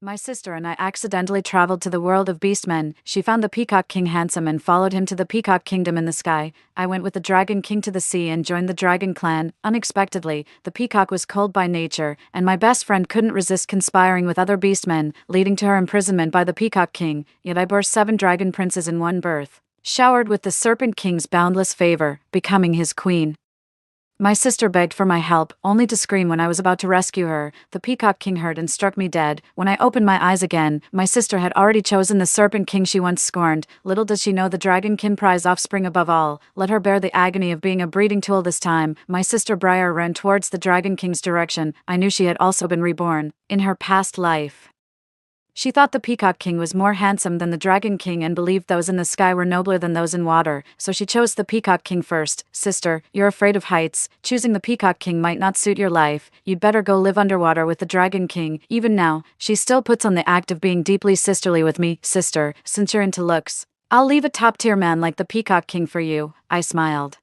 My sister and I accidentally traveled to the world of beastmen. She found the Peacock King handsome and followed him to the Peacock Kingdom in the sky. I went with the Dragon King to the sea and joined the Dragon Clan. Unexpectedly, the Peacock was cold by nature, and my best friend couldn't resist conspiring with other beastmen, leading to her imprisonment by the Peacock King. Yet I bore 7 dragon princes in one birth, showered with the Serpent King's boundless favor, becoming his queen. My sister begged for my help, only to scream when I was about to rescue her. The Peacock King heard and struck me dead. When I opened my eyes again, my sister had already chosen the Serpent King she once scorned. Little does she know the Dragon King prized offspring above all. Let her bear the agony of being a breeding tool this time. My sister Briar ran towards the Dragon King's direction. I knew she had also been reborn in her past life. She thought the Peacock King was more handsome than the Dragon King and believed those in the sky were nobler than those in water, so she chose the Peacock King first. Sister, you're afraid of heights. Choosing the Peacock King might not suit your life. You'd better go live underwater with the Dragon King. Even now, she still puts on the act of being deeply sisterly with me. Sister, since you're into looks, I'll leave a top-tier man like the Peacock King for you. I smiled.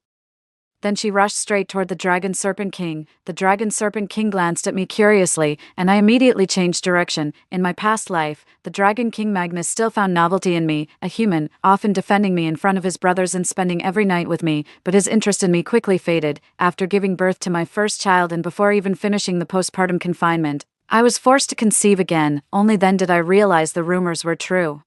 Then she rushed straight toward the Dragon Serpent King. The Dragon Serpent King glanced at me curiously, and I immediately changed direction. In my past life, the Dragon King Magnus still found novelty in me, a human, often defending me in front of his brothers and spending every night with me, but his interest in me quickly faded. After giving birth to my first child and before even finishing the postpartum confinement, I was forced to conceive again. Only then did I realize the rumors were true.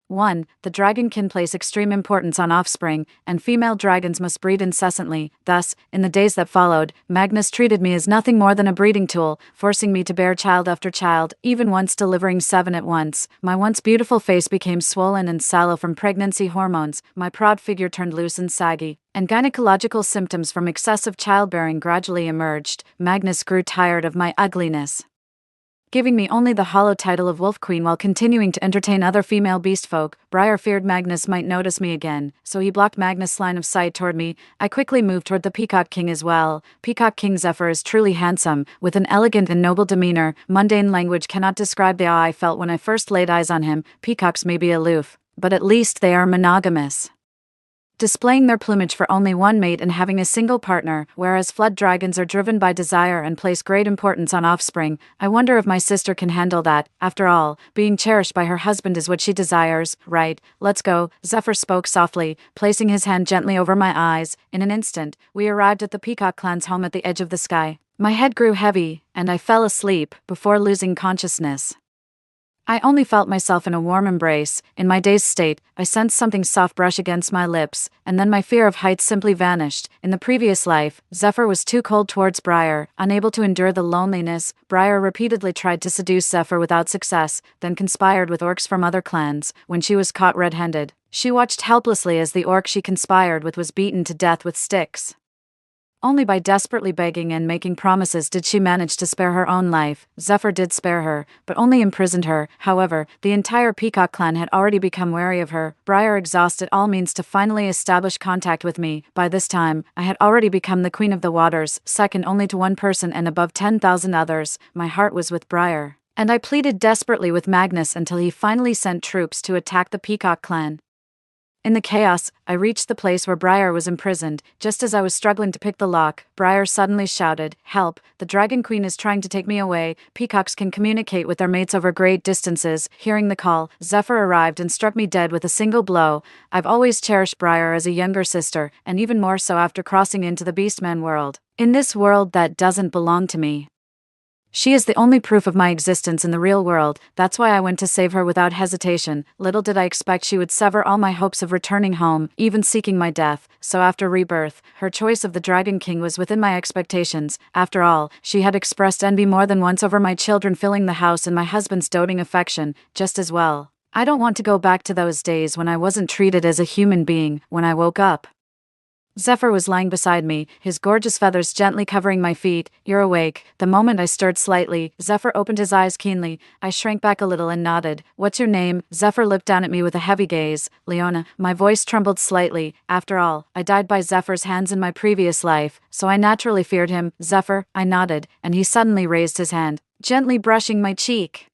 1. The dragon can place extreme importance on offspring, and female dragons must breed incessantly. Thus, in the days that followed, Magnus treated me as nothing more than a breeding tool, forcing me to bear child after child, even once delivering 7 at once. My once beautiful face became swollen and sallow from pregnancy hormones, my proud figure turned loose and saggy, and gynecological symptoms from excessive childbearing gradually emerged. Magnus grew tired of my ugliness, giving me only the hollow title of Wolf Queen while continuing to entertain other female beast folk. Briar feared Magnus might notice me again, so he blocked Magnus' line of sight toward me. I quickly moved toward the Peacock King as well. Peacock King Zephyr is truly handsome, with an elegant and noble demeanor. Mundane language cannot describe the awe I felt when I first laid eyes on him. Peacocks may be aloof, but at least they are monogamous, displaying their plumage for only one mate and having a single partner, whereas flood dragons are driven by desire and place great importance on offspring. I wonder if my sister can handle that. After all, being cherished by her husband is what she desires. Right, let's go, Zephyr spoke softly, placing his hand gently over my eyes. In an instant, we arrived at the Peacock clan's home at the edge of the sky. My head grew heavy, and I fell asleep before losing consciousness. I only felt myself in a warm embrace. In my dazed state, I sensed something soft brush against my lips, and then my fear of heights simply vanished. In the previous life, Zephyr was too cold towards Briar, unable to endure the loneliness. Briar repeatedly tried to seduce Zephyr without success, then conspired with orcs from other clans. When she was caught red-handed, she watched helplessly as the orc she conspired with was beaten to death with sticks. Only by desperately begging and making promises did she manage to spare her own life. Zephyr did spare her, but only imprisoned her. However, the entire Peacock clan had already become wary of her. Briar exhausted all means to finally establish contact with me. By this time, I had already become the queen of the waters, second only to one person and above 10,000 others. My heart was with Briar, and I pleaded desperately with Magnus until he finally sent troops to attack the Peacock clan. In the chaos, I reached the place where Briar was imprisoned. Just as I was struggling to pick the lock, Briar suddenly shouted, "Help, the Dragon Queen is trying to take me away." Peacocks can communicate with their mates over great distances. Hearing the call, Zephyr arrived and struck me dead with a single blow. I've always cherished Briar as a younger sister, and even more so after crossing into the Beastman world. In this world that doesn't belong to me, she is the only proof of my existence in the real world. That's why I went to save her without hesitation. Little did I expect she would sever all my hopes of returning home, even seeking my death. So after rebirth, her choice of the Dragon King was within my expectations. After all, she had expressed envy more than once over my children filling the house and my husband's doting affection, just as well. I don't want to go back to those days when I wasn't treated as a human being. When I woke up, Zephyr was lying beside me, his gorgeous feathers gently covering my feet. "You're awake." The moment I stirred slightly, Zephyr opened his eyes keenly. I shrank back a little and nodded. "What's your name?" Zephyr looked down at me with a heavy gaze. "Leona." My voice trembled slightly. After all, I died by Zephyr's hands in my previous life, so I naturally feared him. "Zephyr," I nodded, and he suddenly raised his hand, gently brushing my cheek.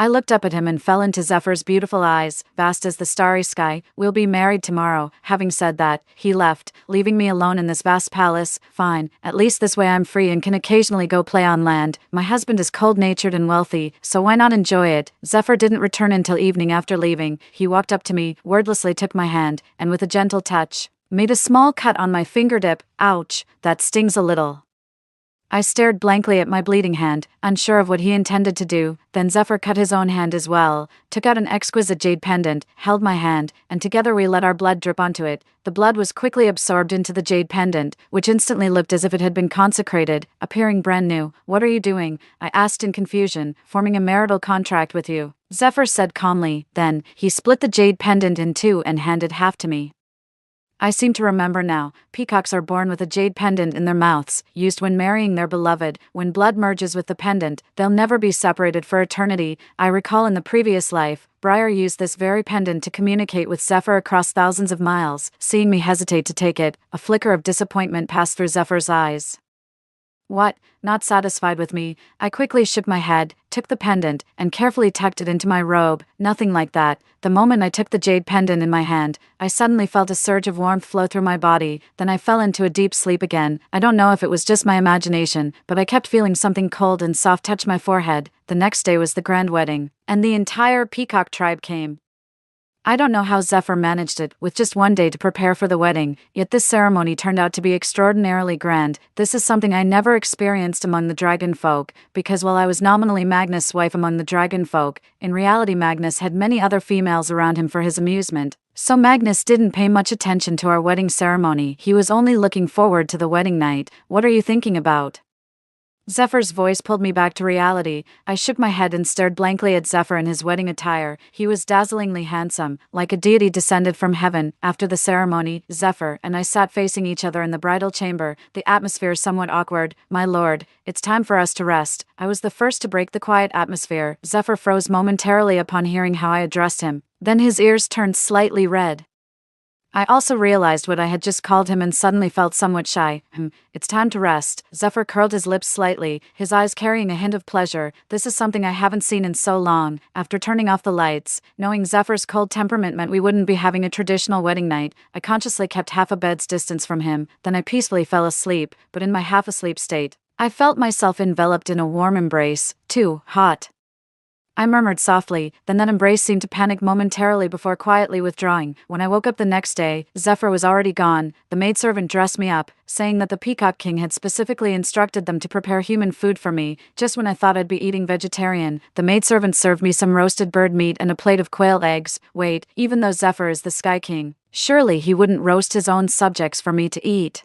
I looked up at him and fell into Zephyr's beautiful eyes, vast as the starry sky. We'll be married tomorrow. Having said that, he left, leaving me alone in this vast palace. Fine, at least this way I'm free and can occasionally go play on land. My husband is cold-natured and wealthy, so why not enjoy it? Zephyr didn't return until evening. After leaving, he walked up to me, wordlessly took my hand, and with a gentle touch, made a small cut on my fingertip. Ouch, that stings a little. I stared blankly at my bleeding hand, unsure of what he intended to do. Then Zephyr cut his own hand as well, took out an exquisite jade pendant, held my hand, and together we let our blood drip onto it. The blood was quickly absorbed into the jade pendant, which instantly looked as if it had been consecrated, appearing brand new. What are you doing? I asked in confusion. Forming a marital contract with you, Zephyr said calmly. Then, he split the jade pendant in two and handed half to me. I seem to remember now. Peacocks are born with a jade pendant in their mouths, used when marrying their beloved. When blood merges with the pendant, they'll never be separated for eternity. I recall in the previous life, Briar used this very pendant to communicate with Zephyr across thousands of miles. Seeing me hesitate to take it, a flicker of disappointment passed through Zephyr's eyes. What? Not satisfied with me, I quickly shook my head, took the pendant, and carefully tucked it into my robe. Nothing like that. The moment I took the jade pendant in my hand, I suddenly felt a surge of warmth flow through my body, then I fell into a deep sleep again. I don't know if it was just my imagination, but I kept feeling something cold and soft touch my forehead. The next day was the grand wedding, and the entire Peacock tribe came. I don't know how Zephyr managed it, with just one day to prepare for the wedding, yet this ceremony turned out to be extraordinarily grand. This is something I never experienced among the dragon folk, because while I was nominally Magnus' wife among the dragon folk, in reality Magnus had many other females around him for his amusement. So Magnus didn't pay much attention to our wedding ceremony, he was only looking forward to the wedding night. What are you thinking about? Zephyr's voice pulled me back to reality. I shook my head and stared blankly at Zephyr in his wedding attire. He was dazzlingly handsome, like a deity descended from heaven. After the ceremony, Zephyr and I sat facing each other in the bridal chamber, the atmosphere somewhat awkward. My lord, it's time for us to rest. I was the first to break the quiet atmosphere. Zephyr froze momentarily upon hearing how I addressed him. Then his ears turned slightly red. I also realized what I had just called him and suddenly felt somewhat shy. It's time to rest. Zephyr curled his lips slightly, his eyes carrying a hint of pleasure. This is something I haven't seen in so long. After turning off the lights, knowing Zephyr's cold temperament meant we wouldn't be having a traditional wedding night, I consciously kept half a bed's distance from him. Then I peacefully fell asleep, but in my half-asleep state, I felt myself enveloped in a warm embrace. Too hot, I murmured softly, then that embrace seemed to panic momentarily before quietly withdrawing. When I woke up the next day, Zephyr was already gone. The maidservant dressed me up, saying that the Peacock King had specifically instructed them to prepare human food for me. Just when I thought I'd be eating vegetarian, the maidservant served me some roasted bird meat and a plate of quail eggs. Wait, even though Zephyr is the Sky King, surely he wouldn't roast his own subjects for me to eat.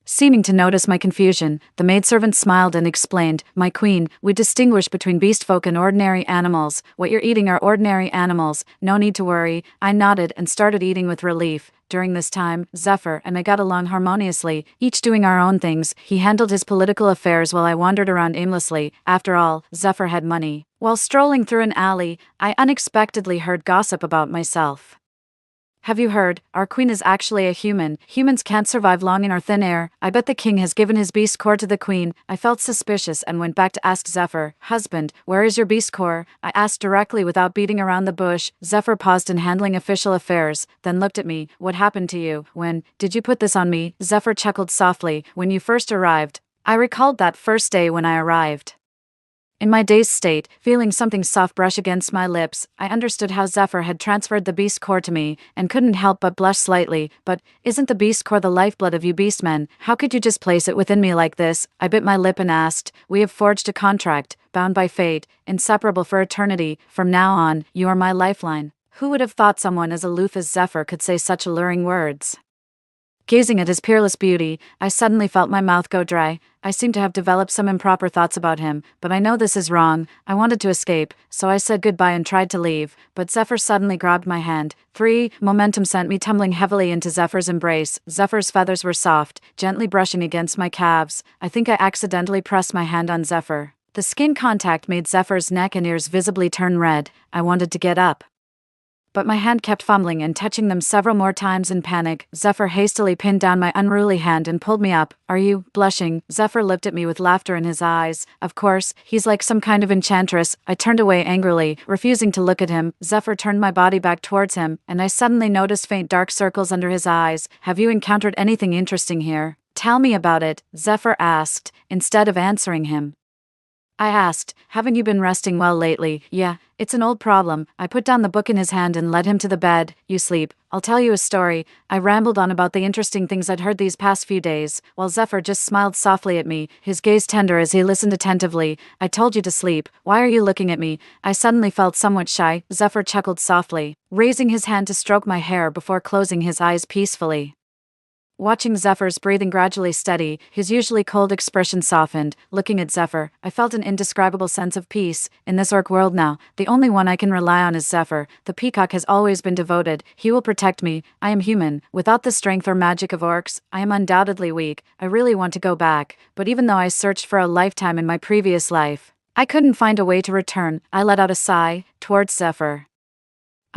Seeming to notice my confusion, the maidservant smiled and explained, "My queen, we distinguish between beast folk and ordinary animals. What you're eating are ordinary animals, no need to worry." I nodded and started eating with relief. During this time, Zephyr and I got along harmoniously, each doing our own things. He handled his political affairs while I wandered around aimlessly. After all, Zephyr had money. While strolling through an alley, I unexpectedly heard gossip about myself. "Have you heard? Our queen is actually a human. Humans can't survive long in our thin air. I bet the king has given his beast core to the queen." I felt suspicious and went back to ask Zephyr, "Husband, where is your beast core?" I asked directly without beating around the bush. Zephyr paused in handling official affairs, then looked at me. "What happened to you? When did you put this on me?" Zephyr chuckled softly. "When you first arrived." I recalled that first day when I arrived. In my dazed state, feeling something soft brush against my lips, I understood how Zephyr had transferred the beast core to me, and couldn't help but blush slightly. "But isn't the beast core the lifeblood of you beastmen? How could you just place it within me like this?" I bit my lip and asked, "We have forged a contract, bound by fate, inseparable for eternity. From now on, you are my lifeline." Who would have thought someone as aloof as Zephyr could say such alluring words? Gazing at his peerless beauty, I suddenly felt my mouth go dry. I seemed to have developed some improper thoughts about him, but I know this is wrong. I wanted to escape, so I said goodbye and tried to leave, but Zephyr suddenly grabbed my hand. Momentum sent me tumbling heavily into Zephyr's embrace. Zephyr's feathers were soft, gently brushing against my calves. I think I accidentally pressed my hand on Zephyr. The skin contact made Zephyr's neck and ears visibly turn red. I wanted to get up, but my hand kept fumbling and touching them several more times in panic. Zephyr hastily pinned down my unruly hand and pulled me up. Are you blushing? Zephyr looked at me with laughter in his eyes. Of course, he's like some kind of enchantress. I turned away angrily, refusing to look at him. Zephyr turned my body back towards him, and I suddenly noticed faint dark circles under his eyes. Have you encountered anything interesting here? Tell me about it, Zephyr asked, instead of answering him. I asked, haven't you been resting well lately? Yeah, it's an old problem. I put down the book in his hand and led him to the bed. You sleep. I'll tell you a story. I rambled on about the interesting things I'd heard these past few days, while Zephyr just smiled softly at me, his gaze tender as he listened attentively. I told you to sleep. Why are you looking at me? I suddenly felt somewhat shy. Zephyr chuckled softly, raising his hand to stroke my hair before closing his eyes peacefully. Watching Zephyr's breathing gradually steady, his usually cold expression softened. Looking at Zephyr, I felt an indescribable sense of peace. In this orc world now, the only one I can rely on is Zephyr. The Peacock has always been devoted. He will protect me. I am human. Without the strength or magic of orcs, I am undoubtedly weak. I really want to go back, but even though I searched for a lifetime in my previous life, I couldn't find a way to return. I let out a sigh towards Zephyr.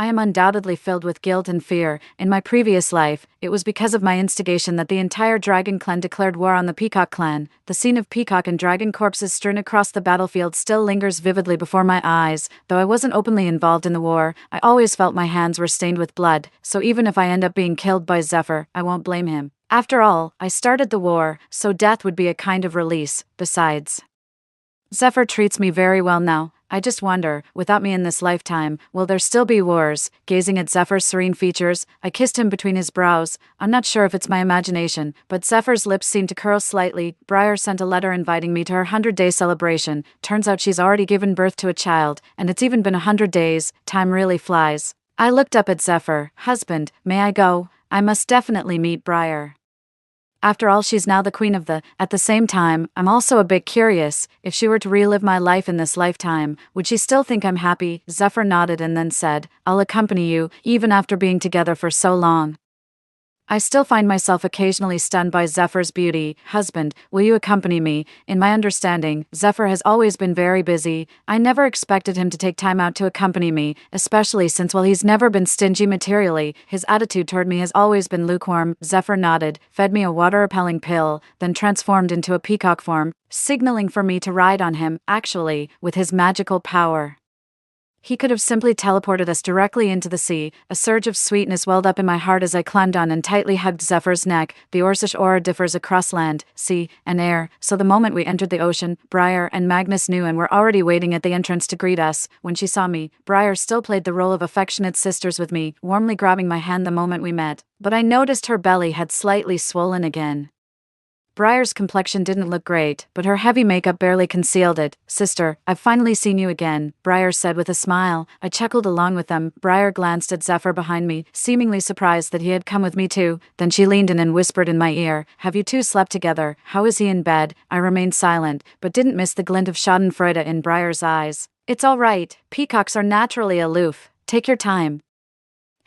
I am undoubtedly filled with guilt and fear. In my previous life, it was because of my instigation that the entire dragon clan declared war on the Peacock clan. The scene of peacock and dragon corpses strewn across the battlefield still lingers vividly before my eyes. Though I wasn't openly involved in the war, I always felt my hands were stained with blood, so even if I end up being killed by Zephyr, I won't blame him. After all, I started the war, so death would be a kind of release. Besides, Zephyr treats me very well now. I just wonder, without me in this lifetime, will there still be wars? Gazing at Zephyr's serene features, I kissed him between his brows. I'm not sure if it's my imagination, but Zephyr's lips seemed to curl slightly. Briar sent a letter inviting me to her 100-day celebration. Turns out she's already given birth to a child, and it's even been 100 days. Time really flies. I looked up at Zephyr. Husband, may I go? I must definitely meet Briar. After all, she's now the queen of the. At the same time, I'm also a bit curious. If she were to relive my life in this lifetime, would she still think I'm happy? Zephyr nodded and then said, I'll accompany you, even after being together for so long. I still find myself occasionally stunned by Zephyr's beauty. Husband, will you accompany me? In my understanding, Zephyr has always been very busy. I never expected him to take time out to accompany me, especially since while he's never been stingy materially, his attitude toward me has always been lukewarm. Zephyr nodded, fed me a water-repelling pill, then transformed into a peacock form, signaling for me to ride on him. Actually, with his magical power, he could have simply teleported us directly into the sea. A surge of sweetness welled up in my heart as I climbed on and tightly hugged Zephyr's neck. The Orcish aura differs across land, sea, and air, so the moment we entered the ocean, Briar and Magnus knew and were already waiting at the entrance to greet us. When she saw me, Briar still played the role of affectionate sisters with me, warmly grabbing my hand the moment we met. But I noticed her belly had slightly swollen again. Briar's complexion didn't look great, but her heavy makeup barely concealed it. Sister, I've finally seen you again, Briar said with a smile. I chuckled along with them. Briar glanced at Zephyr behind me, seemingly surprised that he had come with me too. Then she leaned in and whispered in my ear, have you two slept together? How is he in bed? I remained silent, but didn't miss the glint of schadenfreude in Briar's eyes. It's all right. Peacocks are naturally aloof. Take your time.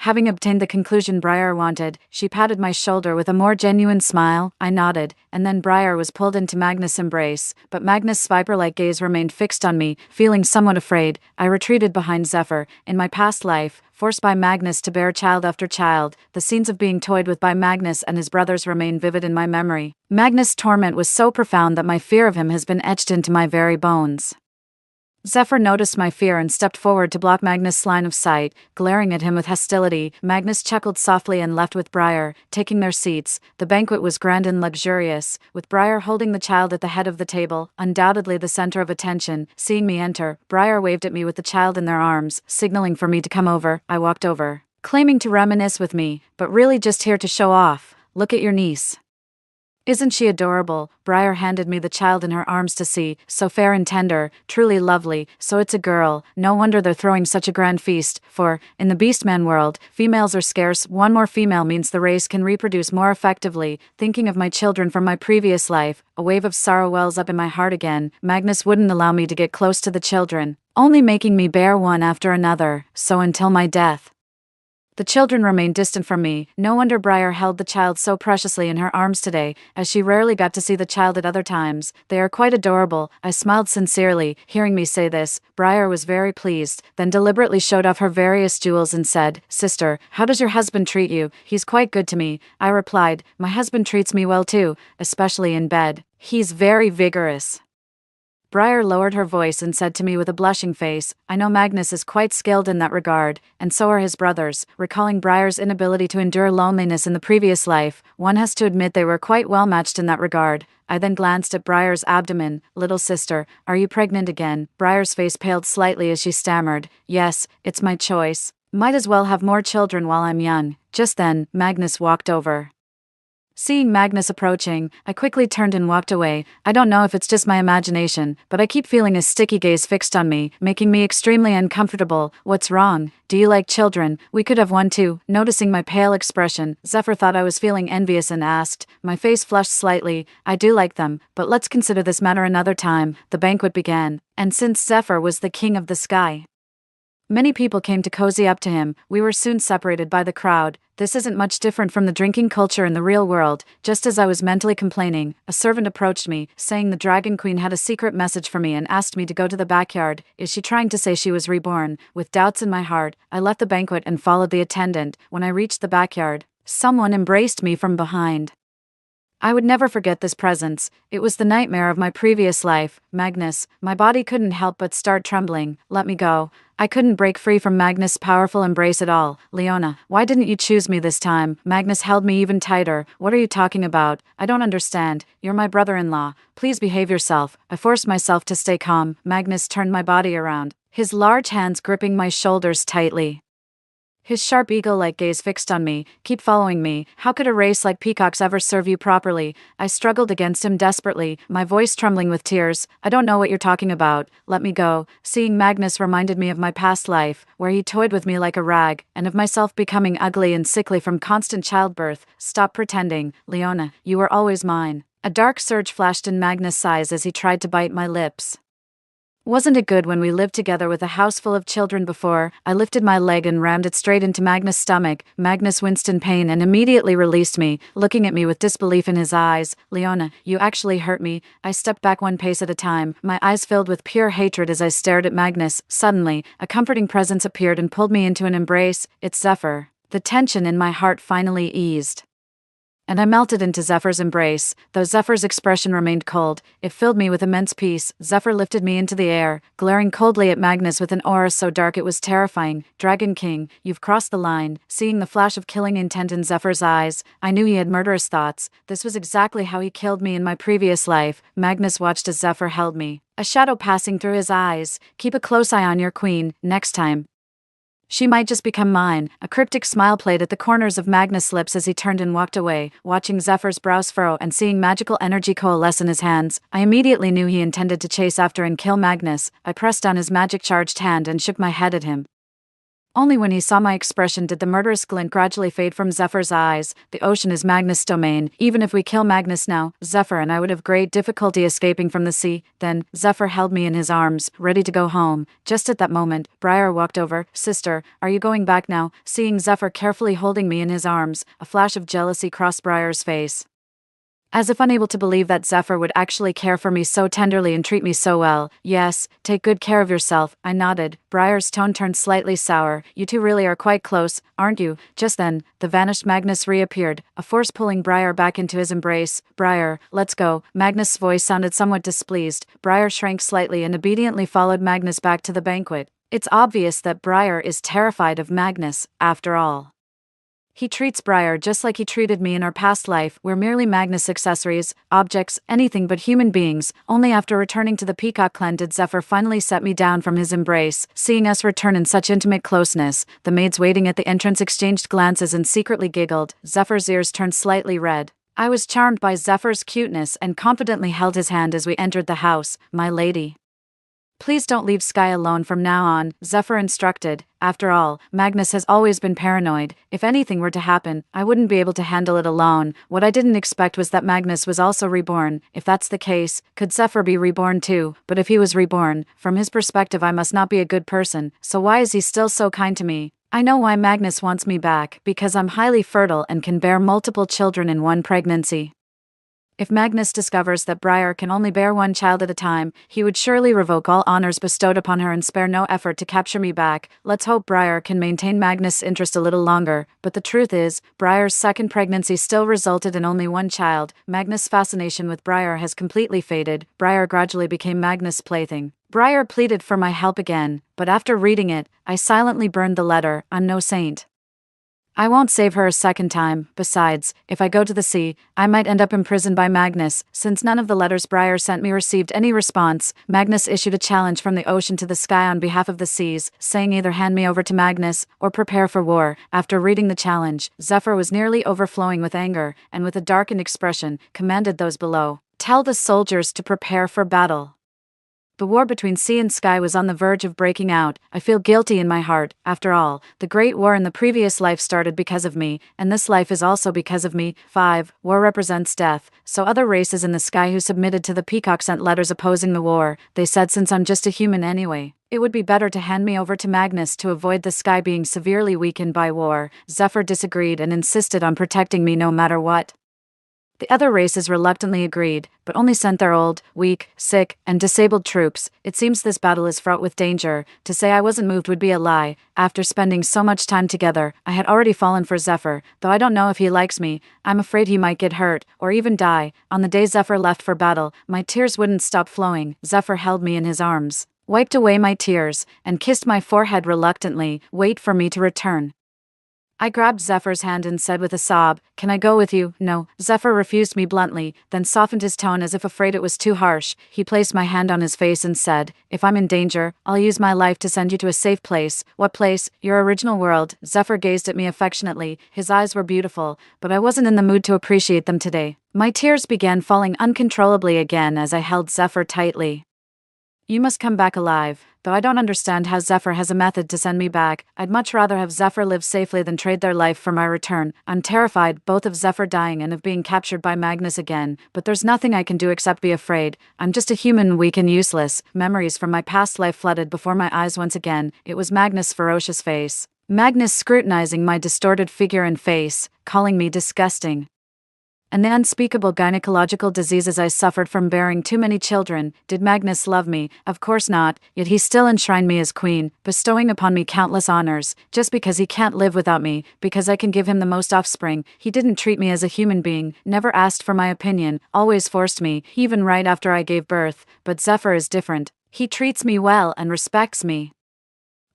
Having obtained the conclusion Briar wanted, she patted my shoulder with a more genuine smile. I nodded, and then Briar was pulled into Magnus' embrace, but Magnus' viper-like gaze remained fixed on me. Feeling somewhat afraid, I retreated behind Zephyr. In my past life, forced by Magnus to bear child after child, the scenes of being toyed with by Magnus and his brothers remain vivid in my memory. Magnus' torment was so profound that my fear of him has been etched into my very bones. Zephyr noticed my fear and stepped forward to block Magnus' line of sight, glaring at him with hostility. Magnus chuckled softly and left with Briar, taking their seats. The banquet was grand and luxurious, with Briar holding the child at the head of the table, undoubtedly the center of attention. Seeing me enter, Briar waved at me with the child in their arms, signaling for me to come over. I walked over, claiming to reminisce with me, but really just here to show off. Look at your niece. Isn't she adorable? Briar handed me the child in her arms to see, so fair and tender, truly lovely. So it's a girl. No wonder they're throwing such a grand feast, for, in the Beastman world, females are scarce. One more female means the race can reproduce more effectively. Thinking of my children from my previous life, a wave of sorrow wells up in my heart again. Magnus wouldn't allow me to get close to the children, only making me bear one after another, so until my death. The children remained distant from me. No wonder Briar held the child so preciously in her arms today, as she rarely got to see the child at other times. They are quite adorable. I smiled sincerely. Hearing me say this, Briar was very pleased, then deliberately showed off her various jewels and said, "Sister, how does your husband treat you?" "He's quite good to me," I replied. "My husband treats me well too, especially in bed. He's very vigorous." Briar lowered her voice and said to me with a blushing face, "I know Magnus is quite skilled in that regard, and so are his brothers." Recalling Briar's inability to endure loneliness in the previous life, one has to admit they were quite well matched in that regard. I then glanced at Briar's abdomen. "Little sister, are you pregnant again?" Briar's face paled slightly as she stammered, "Yes, it's my choice. Might as well have more children while I'm young." Just then, Magnus walked over. Seeing Magnus approaching, I quickly turned and walked away. I don't know if it's just my imagination, but I keep feeling his sticky gaze fixed on me, making me extremely uncomfortable. "What's wrong? Do you like children? We could have one too." Noticing my pale expression, Zephyr thought I was feeling envious and asked. My face flushed slightly. "I do like them, but let's consider this matter another time." The banquet began, and since Zephyr was the king of the sky, many people came to cozy up to him. We were soon separated by the crowd. This isn't much different from the drinking culture in the real world. Just as I was mentally complaining, a servant approached me, saying the Dragon Queen had a secret message for me and asked me to go to the backyard. Is she trying to say she was reborn? With doubts in my heart, I left the banquet and followed the attendant. When I reached the backyard, someone embraced me from behind. I would never forget this presence. It was the nightmare of my previous life. "Magnus." My body couldn't help but start trembling. "Let me go." I couldn't break free from Magnus' powerful embrace at all. "Leona, why didn't you choose me this time?" Magnus held me even tighter. "What are you talking about? I don't understand. You're my brother-in-law. Please behave yourself." I forced myself to stay calm. Magnus turned my body around, his large hands gripping my shoulders tightly. His sharp eagle-like gaze fixed on me. "Keep following me. How could a race like Peacock's ever serve you properly?" I struggled against him desperately, my voice trembling with tears. "I don't know what you're talking about. Let me go." Seeing Magnus reminded me of my past life, where he toyed with me like a rag, and of myself becoming ugly and sickly from constant childbirth. "Stop pretending. Leona, you were always mine." A dark surge flashed in Magnus' eyes as he tried to bite my lips. "Wasn't it good when we lived together with a house full of children before?" I lifted my leg and rammed it straight into Magnus' stomach. Magnus winced in pain and immediately released me, looking at me with disbelief in his eyes. "Leona, you actually hurt me." I stepped back one pace at a time, my eyes filled with pure hatred as I stared at Magnus. Suddenly, a comforting presence appeared and pulled me into an embrace. "It's Zephyr." The tension in my heart finally eased, and I melted into Zephyr's embrace. Though Zephyr's expression remained cold, it filled me with immense peace. Zephyr lifted me into the air, glaring coldly at Magnus with an aura so dark it was terrifying. "Dragon King, you've crossed the line." Seeing the flash of killing intent in Zephyr's eyes, I knew he had murderous thoughts. This was exactly how he killed me in my previous life. Magnus watched as Zephyr held me, a shadow passing through his eyes. "Keep a close eye on your queen. Next time, she might just become mine." A cryptic smile played at the corners of Magnus' lips as he turned and walked away. Watching Zephyr's brows furrow and seeing magical energy coalesce in his hands, I immediately knew he intended to chase after and kill Magnus. I pressed down his magic-charged hand and shook my head at him. Only when he saw my expression did the murderous glint gradually fade from Zephyr's eyes. "The ocean is Magnus' domain. Even if we kill Magnus now, Zephyr and I would have great difficulty escaping from the sea." Then, Zephyr held me in his arms, ready to go home. Just at that moment, Briar walked over. "Sister, are you going back now?" Seeing Zephyr carefully holding me in his arms, a flash of jealousy crossed Briar's face. As if unable to believe that Zephyr would actually care for me so tenderly and treat me so well. "Yes, take good care of yourself." I nodded. Briar's tone turned slightly sour. "You two really are quite close, aren't you?" Just then, the vanished Magnus reappeared, a force pulling Briar back into his embrace. "Briar, let's go." Magnus' voice sounded somewhat displeased. Briar shrank slightly and obediently followed Magnus back to the banquet. It's obvious that Briar is terrified of Magnus, after all. He treats Briar just like he treated me in our past life. We're merely Magnus accessories, objects, anything but human beings. Only after returning to the Peacock clan did Zephyr finally set me down from his embrace. Seeing us return in such intimate closeness, the maids waiting at the entrance exchanged glances and secretly giggled. Zephyr's ears turned slightly red. I was charmed by Zephyr's cuteness and confidently held his hand as we entered the house. "My lady, please don't leave Sky alone from now on," Zephyr instructed. After all, Magnus has always been paranoid. If anything were to happen, I wouldn't be able to handle it alone. What I didn't expect was that Magnus was also reborn. If that's the case, could Zephyr be reborn too? But if he was reborn, from his perspective I must not be a good person, so why is he still so kind to me? I know why Magnus wants me back, because I'm highly fertile and can bear multiple children in one pregnancy. If Magnus discovers that Briar can only bear one child at a time, he would surely revoke all honors bestowed upon her and spare no effort to capture me back. Let's hope Briar can maintain Magnus' interest a little longer, but the truth is, Briar's second pregnancy still resulted in only one child. Magnus' fascination with Briar has completely faded. Briar gradually became Magnus' plaything. Briar pleaded for my help again, but after reading it, I silently burned the letter. I'm no saint. I won't save her a second time. Besides, if I go to the sea, I might end up imprisoned by Magnus. Since none of the letters Briar sent me received any response, Magnus issued a challenge from the ocean to the sky on behalf of the seas, saying either hand me over to Magnus, or prepare for war. After reading the challenge, Zephyr was nearly overflowing with anger, and with a darkened expression, commanded those below, "Tell the soldiers to prepare for battle." The war between sea and sky was on the verge of breaking out. I feel guilty in my heart. After all, the Great War in the previous life started because of me, and this life is also because of me. 5. War represents death, so other races in the sky who submitted to the Peacock sent letters opposing the war. They said since I'm just a human anyway, it would be better to hand me over to Magnus to avoid the sky being severely weakened by war. Zephyr disagreed and insisted on protecting me no matter what. The other races reluctantly agreed, but only sent their old, weak, sick, and disabled troops. It seems this battle is fraught with danger. To say I wasn't moved would be a lie. After spending so much time together, I had already fallen for Zephyr, though I don't know if he likes me. I'm afraid he might get hurt, or even die. On the day Zephyr left for battle, my tears wouldn't stop flowing. Zephyr held me in his arms, wiped away my tears, and kissed my forehead reluctantly. Wait for me to return. I grabbed Zephyr's hand and said with a sob, "Can I go with you?" "No." Zephyr refused me bluntly, then softened his tone as if afraid it was too harsh. He placed my hand on his face and said, "If I'm in danger, I'll use my life to send you to a safe place." "What place?" "Your original world." Zephyr gazed at me affectionately. His eyes were beautiful, but I wasn't in the mood to appreciate them today. My tears began falling uncontrollably again as I held Zephyr tightly. "You must come back alive." Though I don't understand how Zephyr has a method to send me back, I'd much rather have Zephyr live safely than trade their life for my return. I'm terrified, both of Zephyr dying and of being captured by Magnus again, but there's nothing I can do except be afraid. I'm just a human, weak and useless. Memories from my past life flooded before my eyes once again. It was Magnus' ferocious face. Magnus scrutinizing my distorted figure and face, calling me disgusting. And the unspeakable gynecological diseases I suffered from bearing too many children. Did Magnus love me? Of course not, yet he still enshrined me as queen, bestowing upon me countless honors, just because he can't live without me, because I can give him the most offspring. He didn't treat me as a human being, never asked for my opinion, always forced me, even right after I gave birth. But Zephyr is different. He treats me well and respects me.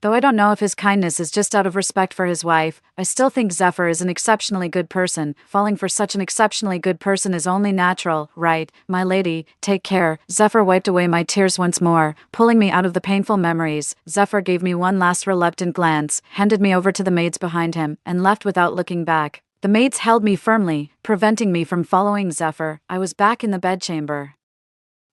Though I don't know if his kindness is just out of respect for his wife, I still think Zephyr is an exceptionally good person. Falling for such an exceptionally good person is only natural, right? My lady, take care. Zephyr wiped away my tears once more, pulling me out of the painful memories. Zephyr gave me one last reluctant glance, handed me over to the maids behind him, and left without looking back. The maids held me firmly, preventing me from following Zephyr. I was back in the bedchamber.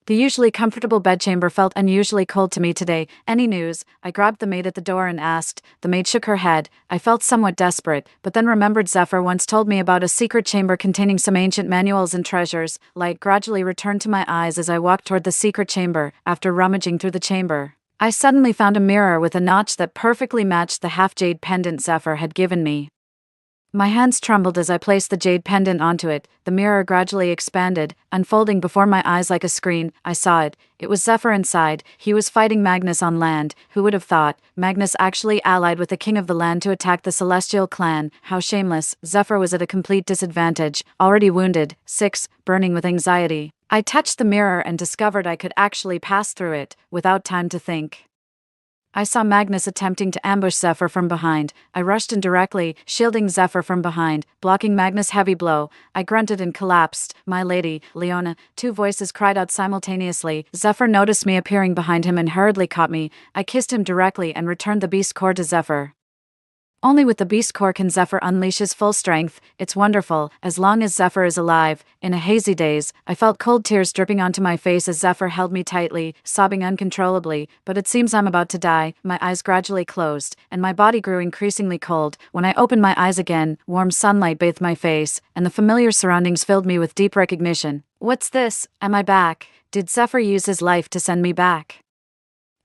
The usually comfortable bedchamber felt unusually cold to me today. "Any news?" I grabbed the maid at the door and asked. The maid shook her head. I felt somewhat desperate, but then remembered Zephyr once told me about a secret chamber containing some ancient manuals and treasures. Light gradually returned to my eyes as I walked toward the secret chamber. After rummaging through the chamber, I suddenly found a mirror with a notch that perfectly matched the half-jade pendant Zephyr had given me. My hands trembled as I placed the jade pendant onto it. The mirror gradually expanded, unfolding before my eyes like a screen. I saw it. It was Zephyr inside. He was fighting Magnus on land. Who would have thought? Magnus actually allied with the king of the land to attack the celestial clan. How shameless. Zephyr was at a complete disadvantage, already wounded. 6. Burning with anxiety. I touched the mirror and discovered I could actually pass through it, without time to think. I saw Magnus attempting to ambush Zephyr from behind. I rushed in directly, shielding Zephyr from behind, blocking Magnus' heavy blow. I grunted and collapsed. "My lady, Leona," two voices cried out simultaneously. Zephyr noticed me appearing behind him and hurriedly caught me. I kissed him directly and returned the beast core to Zephyr. Only with the beast core can Zephyr unleash his full strength. It's wonderful, as long as Zephyr is alive. In a hazy daze, I felt cold tears dripping onto my face as Zephyr held me tightly, sobbing uncontrollably. But it seems I'm about to die. My eyes gradually closed, and my body grew increasingly cold. When I opened my eyes again, warm sunlight bathed my face, and the familiar surroundings filled me with deep recognition. What's this? Am I back? Did Zephyr use his life to send me back?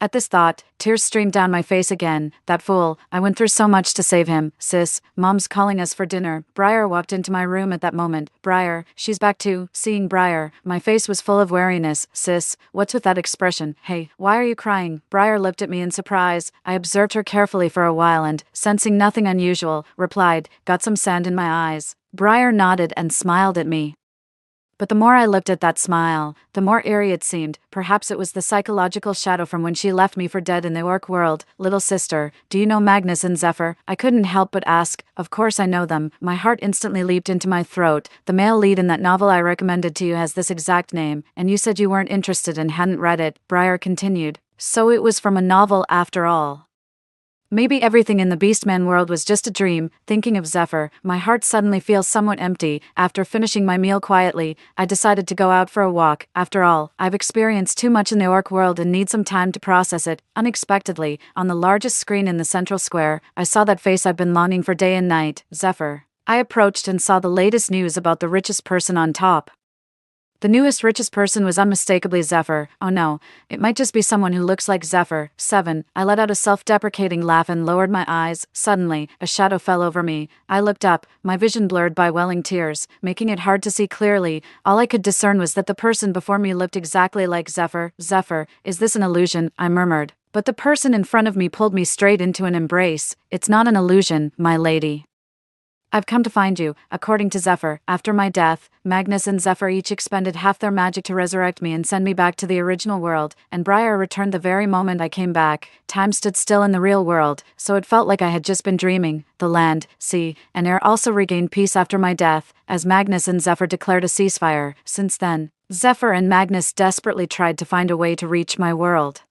At this thought, tears streamed down my face again. That fool, I went through so much to save him. Sis, Mom's calling us for dinner. Briar walked into my room at that moment. Briar, she's back too. Seeing Briar, my face was full of wariness. Sis, what's with that expression? Hey, why are you crying? Briar looked at me in surprise. I observed her carefully for a while and, sensing nothing unusual, replied, got some sand in my eyes. Briar nodded and smiled at me. But the more I looked at that smile, the more eerie it seemed. Perhaps it was the psychological shadow from when she left me for dead in the orc world. Little sister, do you know Magnus and Zephyr? I couldn't help but ask. Of course I know them. My heart instantly leaped into my throat. The male lead in that novel I recommended to you has this exact name, and you said you weren't interested and hadn't read it. Briar continued. So it was from a novel after all. Maybe everything in the Beastman world was just a dream. Thinking of Zephyr, my heart suddenly feels somewhat empty. After finishing my meal quietly, I decided to go out for a walk. After all, I've experienced too much in the orc world and need some time to process it. Unexpectedly, on the largest screen in the central square, I saw that face I've been longing for day and night, Zephyr. I approached and saw the latest news about the richest person on top. The newest richest person was unmistakably Zephyr. Oh no, it might just be someone who looks like Zephyr. 7. I let out a self-deprecating laugh and lowered my eyes. Suddenly, a shadow fell over me. I looked up, my vision blurred by welling tears, making it hard to see clearly. All I could discern was that the person before me looked exactly like Zephyr. Zephyr, is this an illusion? I murmured. But the person in front of me pulled me straight into an embrace. It's not an illusion, my lady. I've come to find you. According to Zephyr, after my death, Magnus and Zephyr each expended half their magic to resurrect me and send me back to the original world, and Briar returned the very moment I came back. Time stood still in the real world, so it felt like I had just been dreaming. The land, sea, and air also regained peace after my death, as Magnus and Zephyr declared a ceasefire. Since then, Zephyr and Magnus desperately tried to find a way to reach my world.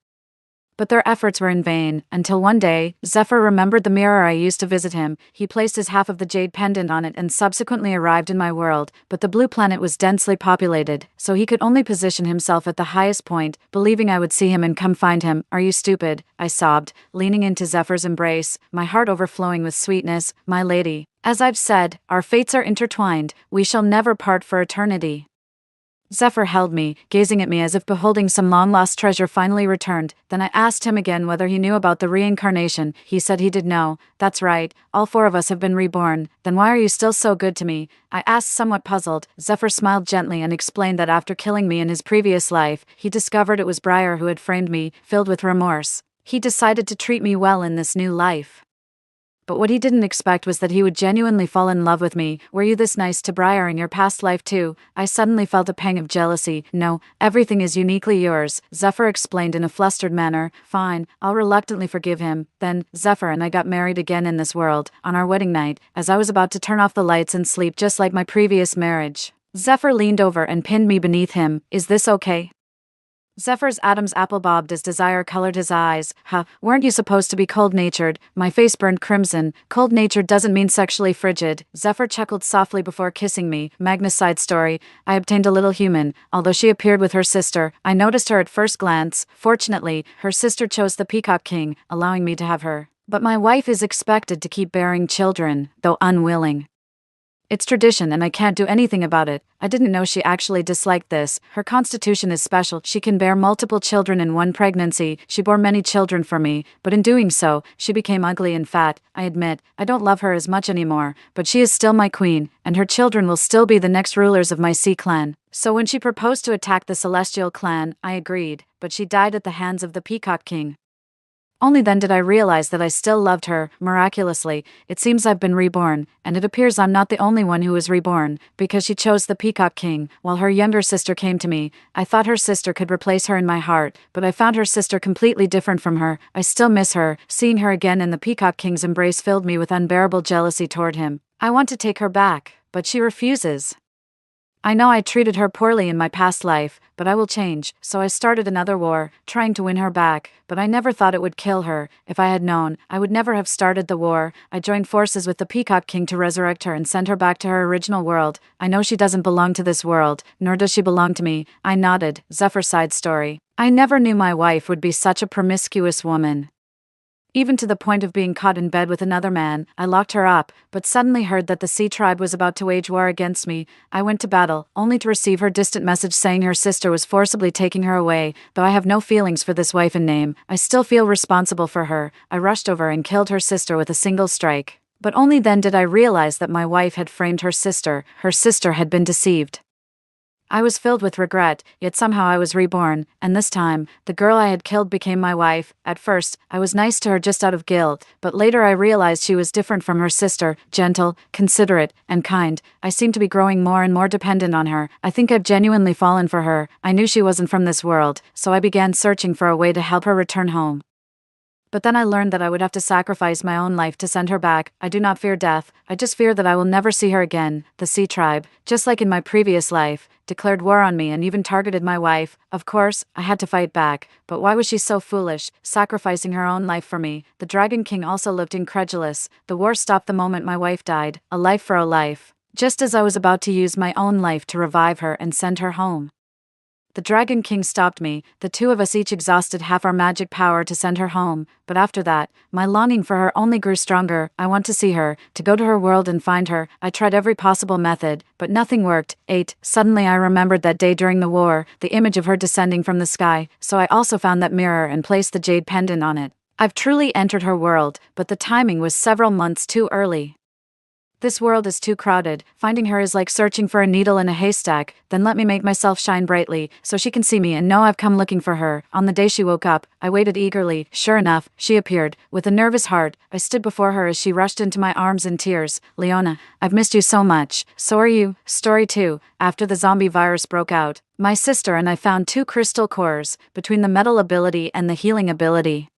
But their efforts were in vain, until one day, Zephyr remembered the mirror I used to visit him. He placed his half of the jade pendant on it and subsequently arrived in my world, but the blue planet was densely populated, so he could only position himself at the highest point, believing I would see him and come find him. Are you stupid? I sobbed, leaning into Zephyr's embrace, my heart overflowing with sweetness. My lady, as I've said, our fates are intertwined, we shall never part for eternity. Zephyr held me, gazing at me as if beholding some long-lost treasure finally returned. Then I asked him again whether he knew about the reincarnation. He said he did know. That's right, all 4 of us have been reborn. Then why are you still so good to me? I asked, somewhat puzzled. Zephyr smiled gently and explained that after killing me in his previous life, he discovered it was Briar who had framed me, filled with remorse. He decided to treat me well in this new life. But what he didn't expect was that he would genuinely fall in love with me. Were you this nice to Briar in your past life too? I suddenly felt a pang of jealousy. No, everything is uniquely yours, Zephyr explained in a flustered manner. Fine, I'll reluctantly forgive him. Then, Zephyr and I got married again in this world, on our wedding night, as I was about to turn off the lights and sleep just like my previous marriage. Zephyr leaned over and pinned me beneath him. Is this okay? Zephyr's Adam's apple bobbed as desire colored his eyes. Weren't you supposed to be cold-natured? My face burned crimson. Cold-natured doesn't mean sexually frigid. Zephyr chuckled softly before kissing me. Magnus' side story. I obtained a little human. Although she appeared with her sister, I noticed her at first glance. Fortunately, her sister chose the Peacock King, allowing me to have her. But my wife is expected to keep bearing children, though unwilling. It's tradition and I can't do anything about it. I didn't know she actually disliked this. Her constitution is special. She can bear multiple children in one pregnancy. She bore many children for me, but in doing so, she became ugly and fat. I admit, I don't love her as much anymore, but she is still my queen, and her children will still be the next rulers of my sea clan. So when she proposed to attack the Celestial clan, I agreed, but she died at the hands of the Peacock King. Only then did I realize that I still loved her. Miraculously, it seems I've been reborn, and it appears I'm not the only one who was reborn, because she chose the Peacock King, while her younger sister came to me. I thought her sister could replace her in my heart, but I found her sister completely different from her. I still miss her. Seeing her again in the Peacock King's embrace filled me with unbearable jealousy toward him. I want to take her back, but she refuses. I know I treated her poorly in my past life, but I will change, so I started another war, trying to win her back, but I never thought it would kill her. If I had known, I would never have started the war. I joined forces with the Peacock King to resurrect her and send her back to her original world. I know she doesn't belong to this world, nor does she belong to me. I nodded. Zephyr's side story. I never knew my wife would be such a promiscuous woman. Even to the point of being caught in bed with another man. I locked her up, but suddenly heard that the sea tribe was about to wage war against me. I went to battle, only to receive her distant message saying her sister was forcibly taking her away. Though I have no feelings for this wife in name, I still feel responsible for her. I rushed over and killed her sister with a single strike. But only then did I realize that my wife had framed her sister. Her sister had been deceived. I was filled with regret, yet somehow I was reborn, and this time, the girl I had killed became my wife. At first, I was nice to her just out of guilt, but later I realized she was different from her sister, gentle, considerate, and kind. I seemed to be growing more and more dependent on her. I think I've genuinely fallen for her. I knew she wasn't from this world, so I began searching for a way to help her return home. But then I learned that I would have to sacrifice my own life to send her back. I do not fear death, I just fear that I will never see her again. The sea tribe, just like in my previous life, declared war on me and even targeted my wife. Of course, I had to fight back, but why was she so foolish, sacrificing her own life for me? The Dragon King also looked incredulous. The war stopped the moment my wife died, a life for a life, just as I was about to use my own life to revive her and send her home. The Dragon King stopped me. The two of us each exhausted half our magic power to send her home, but after that, my longing for her only grew stronger. I want to see her, to go to her world and find her. I tried every possible method, but nothing worked. 8. Suddenly I remembered that day during the war, the image of her descending from the sky, so I also found that mirror and placed the jade pendant on it. I've truly entered her world, but the timing was several months too early. This world is too crowded. Finding her is like searching for a needle in a haystack. Then let me make myself shine brightly, so she can see me and know I've come looking for her. On the day she woke up, I waited eagerly. Sure enough, she appeared. With a nervous heart, I stood before her as she rushed into my arms in tears. Leona, I've missed you so much. So are you. Story 2. After the zombie virus broke out, my sister and I found 2 crystal cores, between the metal ability and the healing ability.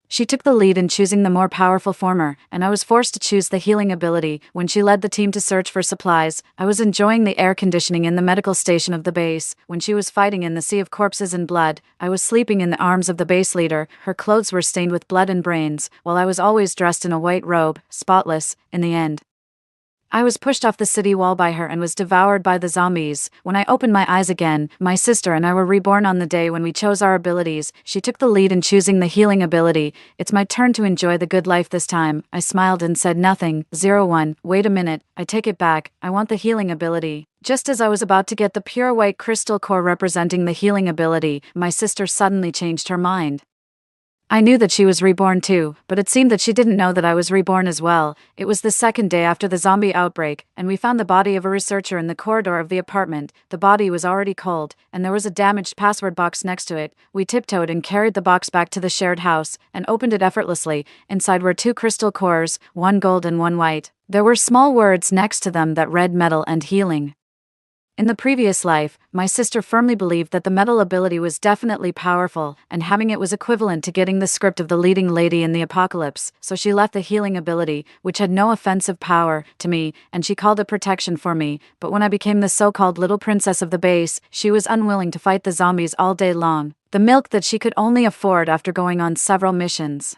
She took the lead in choosing the more powerful former, and I was forced to choose the healing ability. When she led the team to search for supplies, I was enjoying the air conditioning in the medical station of the base. When she was fighting in the sea of corpses and blood, I was sleeping in the arms of the base leader. Her clothes were stained with blood and brains, while I was always dressed in a white robe, spotless. In the end, I was pushed off the city wall by her and was devoured by the zombies. When I opened my eyes again, my sister and I were reborn on the day when we chose our abilities. She took the lead in choosing the healing ability. It's my turn to enjoy the good life this time. I smiled and said nothing. 01. Wait a minute, I take it back. I want the healing ability. Just as I was about to get the pure white crystal core representing the healing ability, my sister suddenly changed her mind. I knew that she was reborn too, but it seemed that she didn't know that I was reborn as well. It was the second day after the zombie outbreak, and we found the body of a researcher in the corridor of the apartment. The body was already cold, and there was a damaged password box next to it. We tiptoed and carried the box back to the shared house, and opened it effortlessly. Inside were 2 crystal cores, 1 gold and 1 white. There were small words next to them that read metal and healing. In the previous life, my sister firmly believed that the metal ability was definitely powerful, and having it was equivalent to getting the script of the leading lady in the apocalypse, so she left the healing ability, which had no offensive power, to me, and she called it protection for me. But when I became the so-called little princess of the base, she was unwilling to fight the zombies all day long, the milk that she could only afford after going on several missions.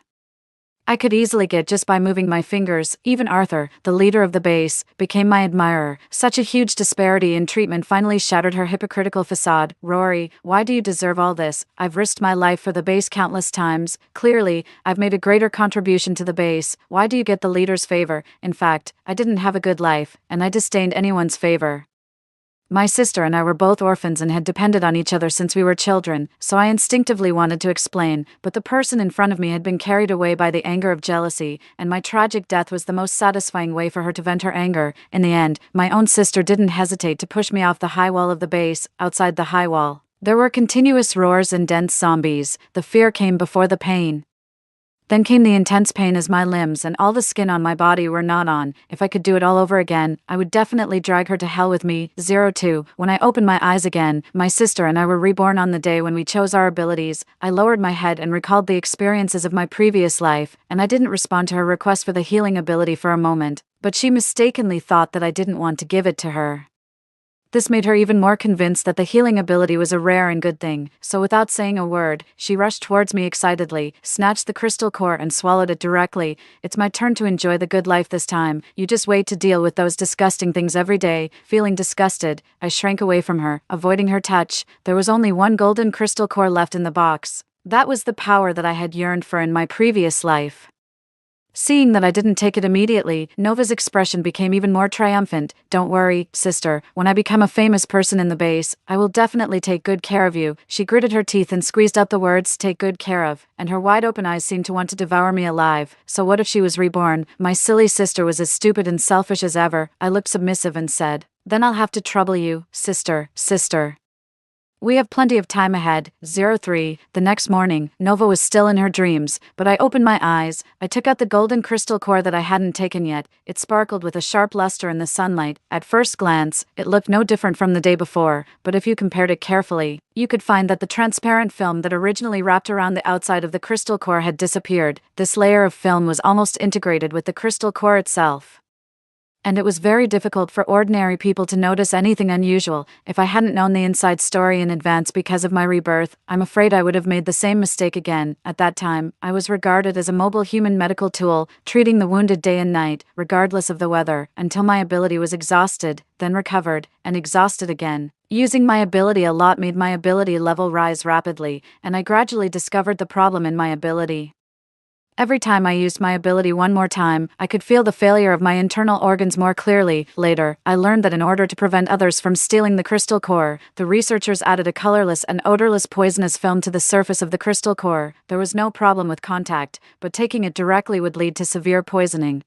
I could easily get just by moving my fingers. Even Arthur, the leader of the base, became my admirer. Such a huge disparity in treatment finally shattered her hypocritical facade. Rory, why do you deserve all this? I've risked my life for the base countless times. Clearly, I've made a greater contribution to the base. Why do you get the leader's favor? In fact, I didn't have a good life, and I disdained anyone's favor. My sister and I were both orphans and had depended on each other since we were children, so I instinctively wanted to explain, but the person in front of me had been carried away by the anger of jealousy, and my tragic death was the most satisfying way for her to vent her anger. In the end, my own sister didn't hesitate to push me off the high wall of the base. Outside the high wall, there were continuous roars and dense zombies. The fear came before the pain. Then came the intense pain as my limbs and all the skin on my body were gnawed on. If I could do it all over again, I would definitely drag her to hell with me. 02. When I opened my eyes again, my sister and I were reborn on the day when we chose our abilities. I lowered my head and recalled the experiences of my previous life, and I didn't respond to her request for the healing ability for a moment, but she mistakenly thought that I didn't want to give it to her. This made her even more convinced that the healing ability was a rare and good thing, so without saying a word, she rushed towards me excitedly, snatched the crystal core and swallowed it directly. It's my turn to enjoy the good life this time. You just wait to deal with those disgusting things every day. Feeling disgusted, I shrank away from her, avoiding her touch. There was only 1 golden crystal core left in the box. That was the power that I had yearned for in my previous life. Seeing that I didn't take it immediately, Nova's expression became even more triumphant. "Don't worry, sister, when I become a famous person in the base, I will definitely take good care of you." She gritted her teeth and squeezed out the words, "take good care of," and her wide open eyes seemed to want to devour me alive. So what if she was reborn? My silly sister was as stupid and selfish as ever. I looked submissive and said, "Then I'll have to trouble you, sister. We have plenty of time ahead." 03. The next morning, Nova was still in her dreams, but I opened my eyes. I took out the golden crystal core that I hadn't taken yet. It sparkled with a sharp luster in the sunlight. At first glance, it looked no different from the day before, but if you compared it carefully, you could find that the transparent film that originally wrapped around the outside of the crystal core had disappeared. This layer of film was almost integrated with the crystal core itself, and it was very difficult for ordinary people to notice anything unusual. If I hadn't known the inside story in advance because of my rebirth, I'm afraid I would have made the same mistake again. At that time, I was regarded as a mobile human medical tool, treating the wounded day and night, regardless of the weather, until my ability was exhausted, then recovered, and exhausted again. Using my ability a lot made my ability level rise rapidly, and I gradually discovered the problem in my ability. Every time I used my ability one more time, I could feel the failure of my internal organs more clearly. Later, I learned that in order to prevent others from stealing the crystal core, the researchers added a colorless and odorless poisonous film to the surface of the crystal core. There was no problem with contact, but taking it directly would lead to severe poisoning.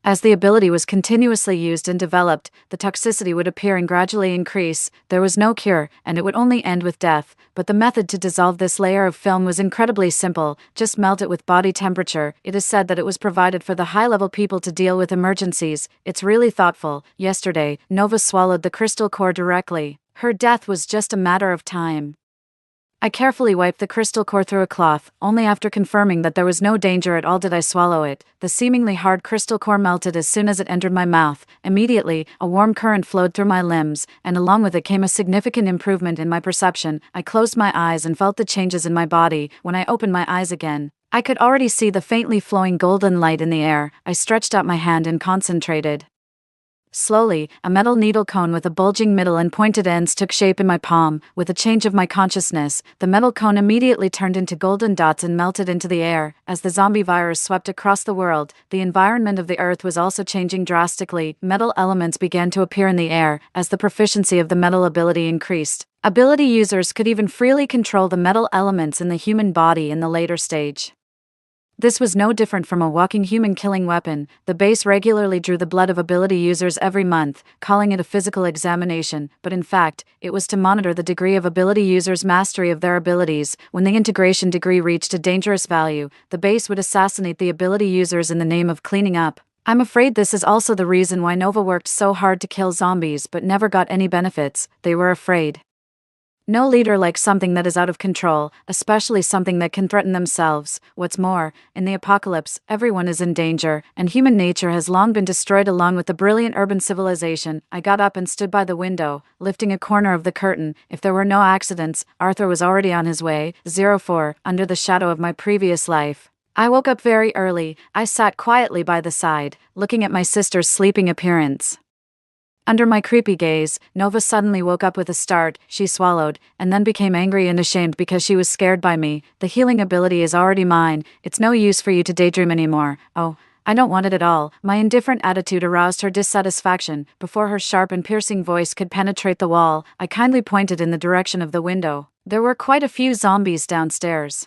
As the ability was continuously used and developed, the toxicity would appear and gradually increase. There was no cure, and it would only end with death. But the method to dissolve this layer of film was incredibly simple. Just melt it with body temperature. It is said that it was provided for the high-level people to deal with emergencies. It's really thoughtful. Yesterday, Nova swallowed the crystal core directly. Her death was just a matter of time. I carefully wiped the crystal core through a cloth. Only after confirming that there was no danger at all did I swallow it. The seemingly hard crystal core melted as soon as it entered my mouth. Immediately, a warm current flowed through my limbs, and along with it came a significant improvement in my perception. I closed my eyes and felt the changes in my body. When I opened my eyes again, I could already see the faintly flowing golden light in the air. I stretched out my hand and concentrated. Slowly, a metal needle cone with a bulging middle and pointed ends took shape in my palm. With a change of my consciousness, the metal cone immediately turned into golden dots and melted into the air. As the zombie virus swept across the world, the environment of the earth was also changing drastically. Metal elements began to appear in the air. As the proficiency of the metal ability increased, ability users could even freely control the metal elements in the human body in the later stage. This was no different from a walking human-killing weapon. The base regularly drew the blood of ability users every month, calling it a physical examination, but in fact, it was to monitor the degree of ability users' mastery of their abilities. When the integration degree reached a dangerous value, the base would assassinate the ability users in the name of cleaning up. I'm afraid this is also the reason why Nova worked so hard to kill zombies but never got any benefits. They were afraid. No leader likes something that is out of control, especially something that can threaten themselves. What's more, in the apocalypse, everyone is in danger, and human nature has long been destroyed along with the brilliant urban civilization. I got up and stood by the window, lifting a corner of the curtain. If there were no accidents, Arthur was already on his way. 04. Under the shadow of my previous life, I woke up very early. I sat quietly by the side, looking at my sister's sleeping appearance. Under my creepy gaze, Nova suddenly woke up with a start. She swallowed, and then became angry and ashamed because she was scared by me. The healing ability is already mine. It's no use for you to daydream anymore. Oh, I don't want it at all. My indifferent attitude aroused her dissatisfaction. Before her sharp and piercing voice could penetrate the wall, I kindly pointed in the direction of the window. There were quite a few zombies downstairs,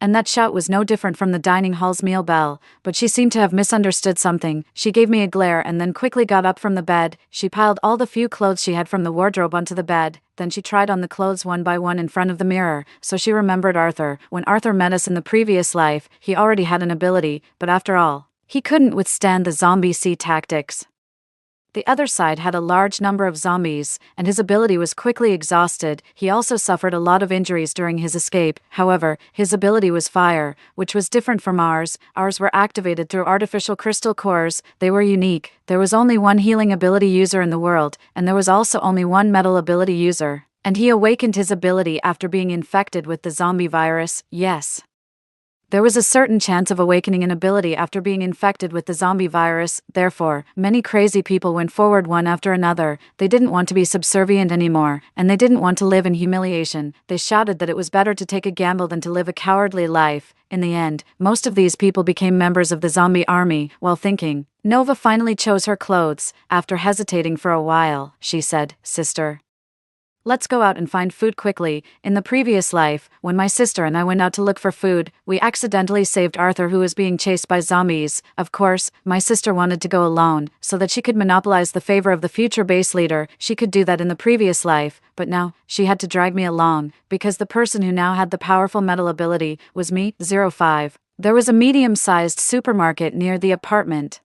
and that shout was no different from the dining hall's meal bell, but she seemed to have misunderstood something. She gave me a glare and then quickly got up from the bed. She piled all the few clothes she had from the wardrobe onto the bed. Then she tried on the clothes one by one in front of the mirror, so she remembered Arthur. When Arthur met us in the previous life, he already had an ability, but after all, he couldn't withstand the zombie sea tactics. The other side had a large number of zombies, and his ability was quickly exhausted. He also suffered a lot of injuries during his escape. However, his ability was fire, which was different from ours. Ours were activated through artificial crystal cores. They were unique. There was only one healing ability user in the world, and there was also only one metal ability user. And he awakened his ability after being infected with the zombie virus. Yes. There was a certain chance of awakening an ability after being infected with the zombie virus. Therefore, many crazy people went forward one after another. They didn't want to be subservient anymore, and they didn't want to live in humiliation. They shouted that it was better to take a gamble than to live a cowardly life. In the end, most of these people became members of the zombie army. While thinking, Nova finally chose her clothes. After hesitating for a while, she said, "Sister, let's go out and find food quickly. In the previous life, when my sister and I went out to look for food, we accidentally saved Arthur, who was being chased by zombies. Of course, my sister wanted to go alone, so that she could monopolize the favor of the future base leader. She could do that in the previous life, but now, she had to drag me along, because the person who now had the powerful metal ability was me, 05. There was a medium-sized supermarket near the apartment.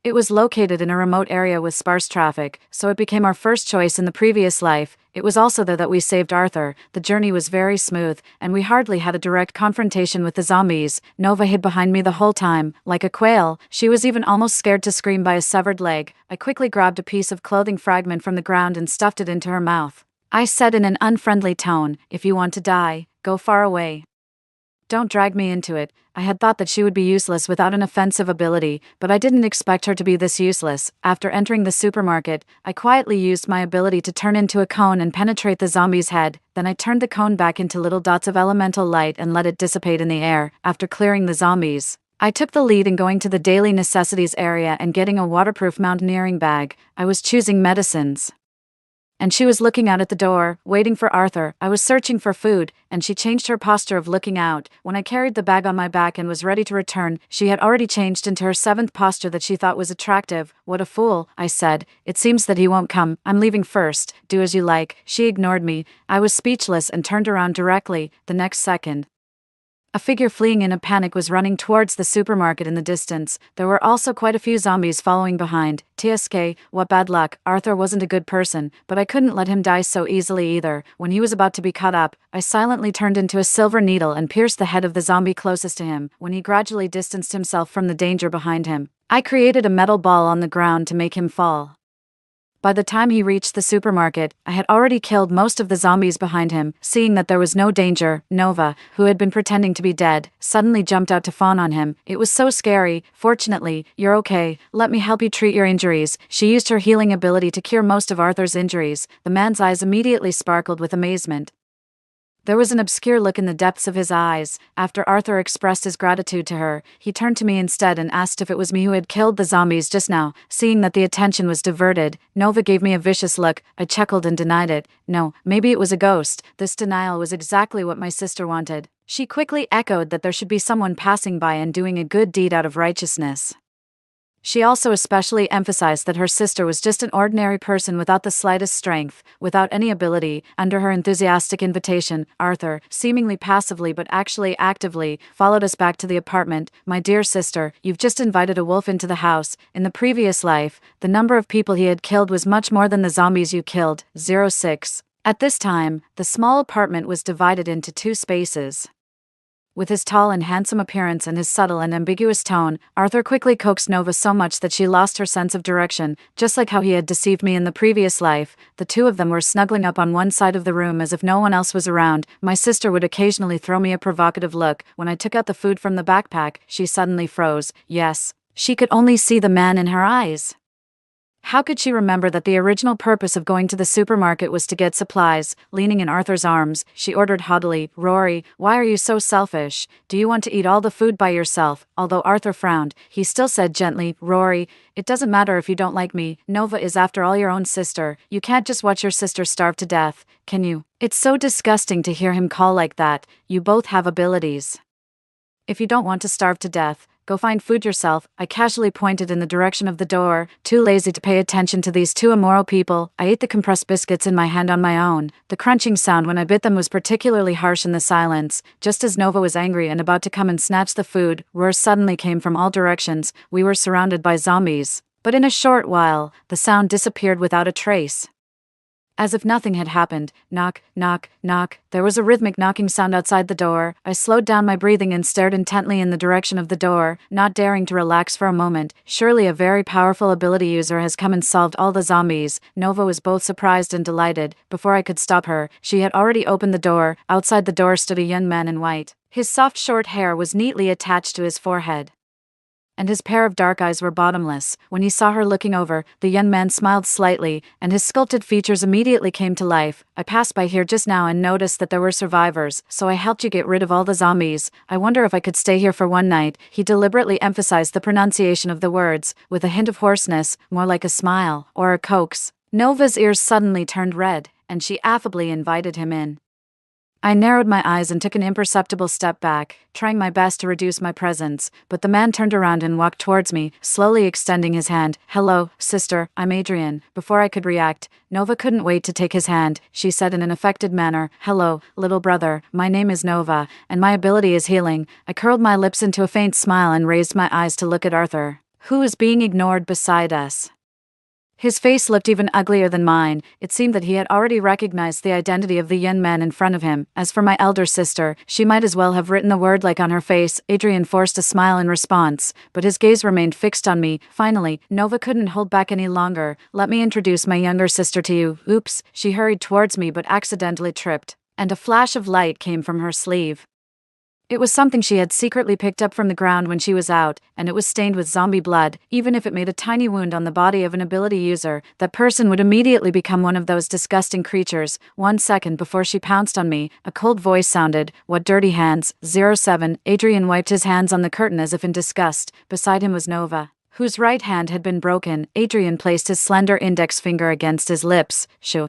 It was located in a remote area with sparse traffic, so it became our first choice in the previous life. It was also there that we saved Arthur. The journey was very smooth, and we hardly had a direct confrontation with the zombies. Nova hid behind me the whole time, like a quail. She was even almost scared to scream by a severed leg. I quickly grabbed a piece of clothing fragment from the ground and stuffed it into her mouth. I said in an unfriendly tone, "If you want to die, go far away. Don't drag me into it." I had thought that she would be useless without an offensive ability, but I didn't expect her to be this useless. After entering the supermarket, I quietly used my ability to turn into a cone and penetrate the zombie's head. Then I turned the cone back into little dots of elemental light and let it dissipate in the air. After clearing the zombies, I took the lead in going to the daily necessities area and getting a waterproof mountaineering bag. I was choosing medicines, and she was looking out at the door, waiting for Arthur. I was searching for food, and she changed her posture of looking out. When I carried the bag on my back and was ready to return, she had already changed into her seventh posture that she thought was attractive. "What a fool," I said. "It seems that he won't come. I'm leaving first. Do as you like." She ignored me. I was speechless and turned around directly. The next second, a figure fleeing in a panic was running towards the supermarket in the distance. There were also quite a few zombies following behind. TSK, what bad luck. Arthur wasn't a good person, but I couldn't let him die so easily either. When he was about to be cut up, I silently turned into a silver needle and pierced the head of the zombie closest to him. When he gradually distanced himself from the danger behind him, I created a metal ball on the ground to make him fall. By the time he reached the supermarket, I had already killed most of the zombies behind him. Seeing that there was no danger, Nova, who had been pretending to be dead, suddenly jumped out to fawn on him. It was so scary. "Fortunately, you're okay. Let me help you treat your injuries." She used her healing ability to cure most of Arthur's injuries. The man's eyes immediately sparkled with amazement. There was an obscure look in the depths of his eyes. After Arthur expressed his gratitude to her, he turned to me instead and asked if it was me who had killed the zombies just now. Seeing that the attention was diverted, Nova gave me a vicious look. I chuckled and denied it. No, maybe it was a ghost. This denial was exactly what my sister wanted. She quickly echoed that there should be someone passing by and doing a good deed out of righteousness. She also especially emphasized that her sister was just an ordinary person without the slightest strength, without any ability. Under her enthusiastic invitation, Arthur, seemingly passively but actually actively, followed us back to the apartment. "My dear sister, you've just invited a wolf into the house. In the previous life, the number of people he had killed was much more than the zombies you killed." 06. At this time, the small apartment was divided into two spaces. With his tall and handsome appearance and his subtle and ambiguous tone, Arthur quickly coaxed Nova so much that she lost her sense of direction. Just like how he had deceived me in the previous life, the two of them were snuggling up on one side of the room as if no one else was around. My sister would occasionally throw me a provocative look. When I took out the food from the backpack, she suddenly froze. Yes, she could only see the man in her eyes. How could she remember that the original purpose of going to the supermarket was to get supplies? Leaning in Arthur's arms, she ordered haughtily, "Rory, why are you so selfish? Do you want to eat all the food by yourself?" Although Arthur frowned, he still said gently, "Rory, it doesn't matter if you don't like me. Nova is after all your own sister. You can't just watch your sister starve to death, can you?" It's so disgusting to hear him call like that. You both have abilities. If you don't want to starve to death, go find food yourself. I casually pointed in the direction of the door, too lazy to pay attention to these two immoral people. I ate the compressed biscuits in my hand on my own. The crunching sound when I bit them was particularly harsh in the silence. Just as Nova was angry and about to come and snatch the food, roars suddenly came from all directions. We were surrounded by zombies. But in a short while, the sound disappeared without a trace. As if nothing had happened, knock, knock, knock, there was a rhythmic knocking sound outside the door. I slowed down my breathing and stared intently in the direction of the door, not daring to relax for a moment. Surely a very powerful ability user has come and solved all the zombies. Nova was both surprised and delighted. Before I could stop her, she had already opened the door. Outside the door stood a young man in white. His soft short hair was neatly attached to his forehead, and his pair of dark eyes were bottomless. When he saw her looking over, the young man smiled slightly, and his sculpted features immediately came to life. I passed by here just now and noticed that there were survivors, so I helped you get rid of all the zombies. I wonder if I could stay here for one night. He deliberately emphasized the pronunciation of the words, with a hint of hoarseness, more like a smile, or a coax. Nova's ears suddenly turned red, and she affably invited him in. I narrowed my eyes and took an imperceptible step back, trying my best to reduce my presence, but the man turned around and walked towards me, slowly extending his hand. "Hello, sister, I'm Adrian." Before I could react, Nova couldn't wait to take his hand. She said in an affected manner, "Hello, little brother, my name is Nova, and my ability is healing." I curled my lips into a faint smile and raised my eyes to look at Arthur, who was being ignored beside us. His face looked even uglier than mine. It seemed that he had already recognized the identity of the young man in front of him. As for my elder sister, she might as well have written the word like on her face. Adrian forced a smile in response, but his gaze remained fixed on me. Finally, Nova couldn't hold back any longer. "Let me introduce my younger sister to you." Oops, she hurried towards me but accidentally tripped, and a flash of light came from her sleeve. It was something she had secretly picked up from the ground when she was out, and it was stained with zombie blood. Even if it made a tiny wound on the body of an ability user, that person would immediately become one of those disgusting creatures. 1 second before she pounced on me, a cold voice sounded, "What dirty hands, 07. Adrian wiped his hands on the curtain as if in disgust. Beside him was Nova, whose right hand had been broken. Adrian placed his slender index finger against his lips. "Shoo.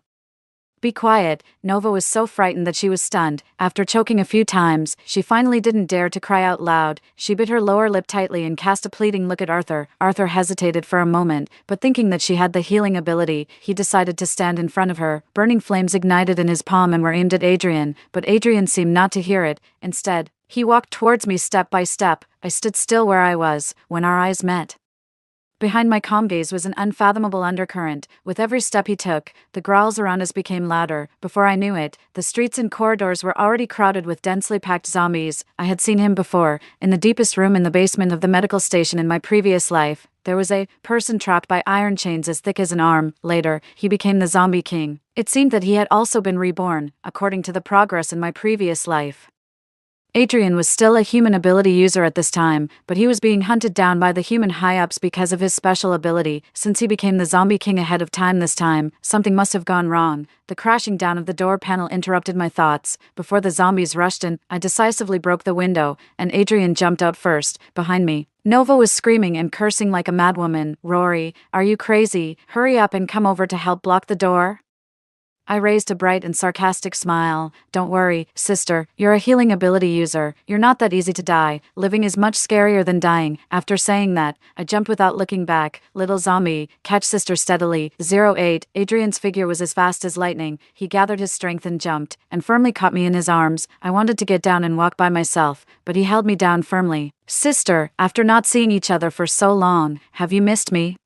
Be quiet." Nova was so frightened that she was stunned. After choking a few times, she finally didn't dare to cry out loud. She bit her lower lip tightly and cast a pleading look at Arthur. Arthur hesitated for a moment, but thinking that she had the healing ability, he decided to stand in front of her. Burning flames ignited in his palm and were aimed at Adrian, but Adrian seemed not to hear it. Instead, he walked towards me step by step. I stood still where I was. When our eyes met, behind my calm gaze was an unfathomable undercurrent. With every step he took, the growls around us became louder. Before I knew it, the streets and corridors were already crowded with densely packed zombies. I had seen him before, in the deepest room in the basement of the medical station in my previous life. There was a person trapped by iron chains as thick as an arm. Later, he became the Zombie King. It seemed that he had also been reborn, according to the progress in my previous life. Adrian was still a human ability user at this time, but he was being hunted down by the human high-ups because of his special ability. Since he became the Zombie King ahead of time this time, something must have gone wrong. The crashing down of the door panel interrupted my thoughts. Before the zombies rushed in, I decisively broke the window, and Adrian jumped out first. Behind me, Nova was screaming and cursing like a madwoman. "Rory, are you crazy? Hurry up and come over to help block the door." I raised a bright and sarcastic smile. "Don't worry, sister, you're a healing ability user. You're not that easy to die. Living is much scarier than dying." After saying that, I jumped without looking back. "Little zombie, catch sister steadily." 08. Adrian's figure was as fast as lightning. He gathered his strength and jumped, and firmly caught me in his arms. I wanted to get down and walk by myself, but he held me down firmly. "Sister, after not seeing each other for so long, have you missed me?"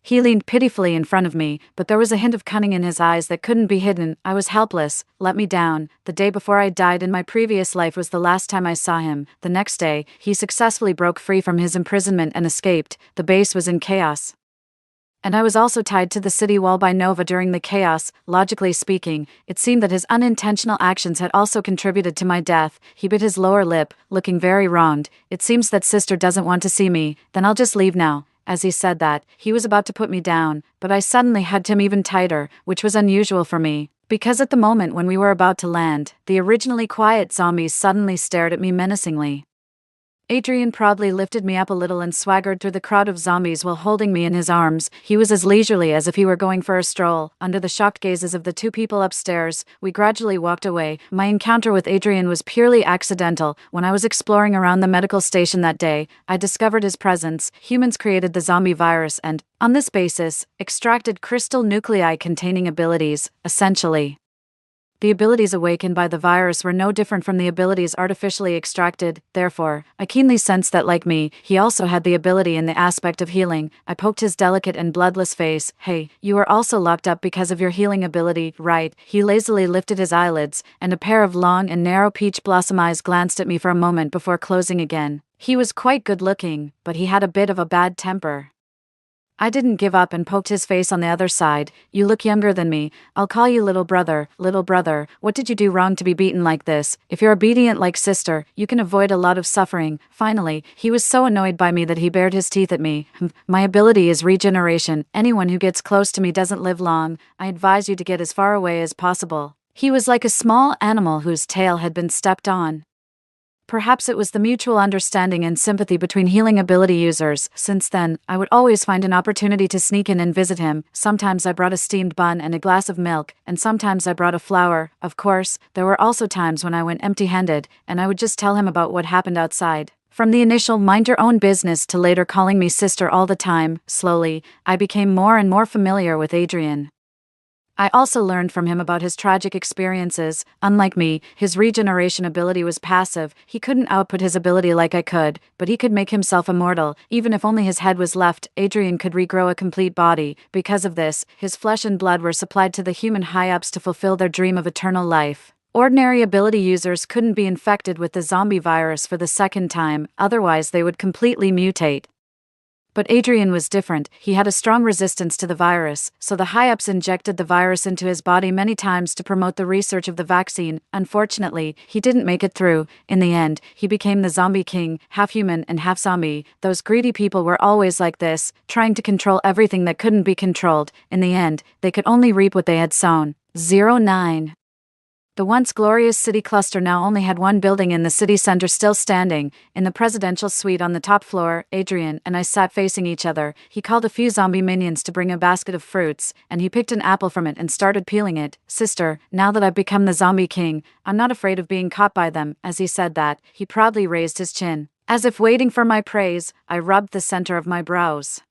He leaned pitifully in front of me, but there was a hint of cunning in his eyes that couldn't be hidden. I was helpless. "Let me down." The day before I died in my previous life was the last time I saw him. The next day, he successfully broke free from his imprisonment and escaped. The base was in chaos, and I was also tied to the city wall by Nova during the chaos. Logically speaking, it seemed that his unintentional actions had also contributed to my death. He bit his lower lip, looking very wronged. "It seems that sister doesn't want to see me. Then I'll just leave now." As he said that, he was about to put me down, but I suddenly hugged him even tighter, which was unusual for me, because at the moment when we were about to land, the originally quiet zombies suddenly stared at me menacingly. Adrian proudly lifted me up a little and swaggered through the crowd of zombies while holding me in his arms. He was as leisurely as if he were going for a stroll. Under the shocked gazes of the two people upstairs, we gradually walked away. My encounter with Adrian was purely accidental. When I was exploring around the medical station that day, I discovered his presence. Humans created the zombie virus and, on this basis, extracted crystal nuclei containing abilities, essentially The abilities awakened by the virus were no different from the abilities artificially extracted, therefore, I keenly sensed that, like me, he also had the ability in the aspect of healing. I poked his delicate and bloodless face. Hey, you are also locked up because of your healing ability, right? He lazily lifted his eyelids, and a pair of long and narrow peach blossom eyes glanced at me for a moment before closing again. He was quite good looking, but he had a bit of a bad temper. I didn't give up and poked his face on the other side. You look younger than me. I'll call you little brother. Little brother, what did you do wrong to be beaten like this? If you're obedient like sister, you can avoid a lot of suffering. Finally, he was so annoyed by me that he bared his teeth at me. My ability is regeneration. Anyone who gets close to me doesn't live long. I advise you to get as far away as possible. He was like a small animal whose tail had been stepped on. Perhaps it was the mutual understanding and sympathy between healing ability users. Since then, I would always find an opportunity to sneak in and visit him. Sometimes I brought a steamed bun and a glass of milk, and sometimes I brought a flower. Of course, there were also times when I went empty-handed, and I would just tell him about what happened outside. From the initial mind your own business to later calling me sister all the time, slowly, I became more and more familiar with Adrian. I also learned from him about his tragic experiences. Unlike me, his regeneration ability was passive. He couldn't output his ability like I could, but he could make himself immortal. Even if only his head was left, Adrian could regrow a complete body. Because of this, his flesh and blood were supplied to the human high-ups to fulfill their dream of eternal life. Ordinary ability users couldn't be infected with the zombie virus for the second time, otherwise they would completely mutate. But Adrian was different. He had a strong resistance to the virus, so the high-ups injected the virus into his body many times to promote the research of the vaccine. Unfortunately, he didn't make it through. In the end, he became the zombie king, half human and half zombie. Those greedy people were always like this, trying to control everything that couldn't be controlled. In the end, they could only reap what they had sown. 09. The once glorious city cluster now only had one building in the city center still standing. In the presidential suite on the top floor, Adrian and I sat facing each other. He called a few zombie minions to bring a basket of fruits, and he picked an apple from it and started peeling it. Sister, now that I've become the zombie king, I'm not afraid of being caught by them. As he said that, he proudly raised his chin. As if waiting for my praise, I rubbed the center of my brows.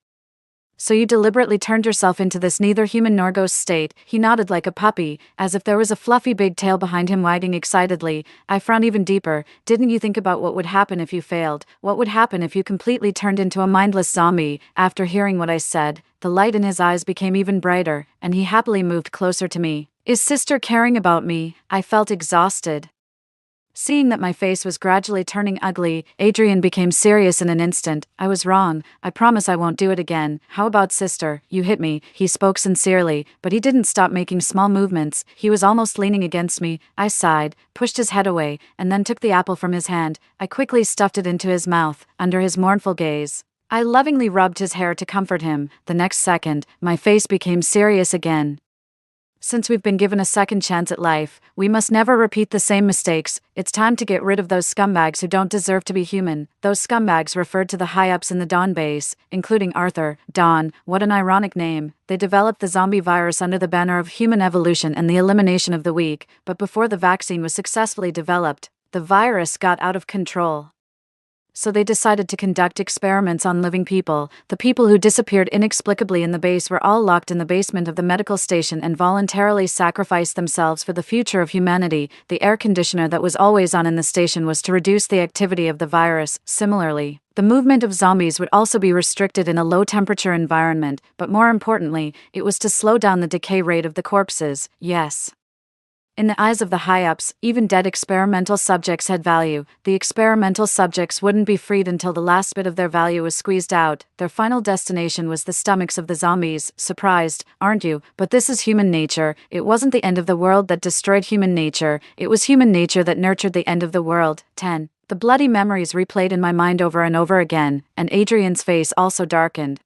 So you deliberately turned yourself into this neither human nor ghost state. He nodded like a puppy, as if there was a fluffy big tail behind him wagging excitedly. I frowned even deeper. Didn't you think about what would happen if you failed? What would happen if you completely turned into a mindless zombie? After hearing what I said, the light in his eyes became even brighter, and he happily moved closer to me. Is sister caring about me? I felt exhausted. Seeing that my face was gradually turning ugly, Adrian became serious in an instant. I was wrong. I promise I won't do it again. How about sister? You hit me. He spoke sincerely, but he didn't stop making small movements. He was almost leaning against me. I sighed, pushed his head away, and then took the apple from his hand. I quickly stuffed it into his mouth, under his mournful gaze. I lovingly rubbed his hair to comfort him. The next second, my face became serious again. Since we've been given a second chance at life, we must never repeat the same mistakes. It's time to get rid of those scumbags who don't deserve to be human. Those scumbags referred to the high-ups in the Dawn base, including Arthur. Dawn, what an ironic name. They developed the zombie virus under the banner of human evolution and the elimination of the weak, but before the vaccine was successfully developed, the virus got out of control. So they decided to conduct experiments on living people. The people who disappeared inexplicably in the base were all locked in the basement of the medical station and voluntarily sacrificed themselves for the future of humanity. The air conditioner that was always on in the station was to reduce the activity of the virus. Similarly, the movement of zombies would also be restricted in a low-temperature environment, but more importantly, it was to slow down the decay rate of the corpses. Yes. In the eyes of the high-ups, even dead experimental subjects had value. The experimental subjects wouldn't be freed until the last bit of their value was squeezed out. Their final destination was the stomachs of the zombies. Surprised, aren't you? But this is human nature. It wasn't the end of the world that destroyed human nature. It was human nature that nurtured the end of the world. 10. The bloody memories replayed in my mind over and over again, and Adrian's face also darkened.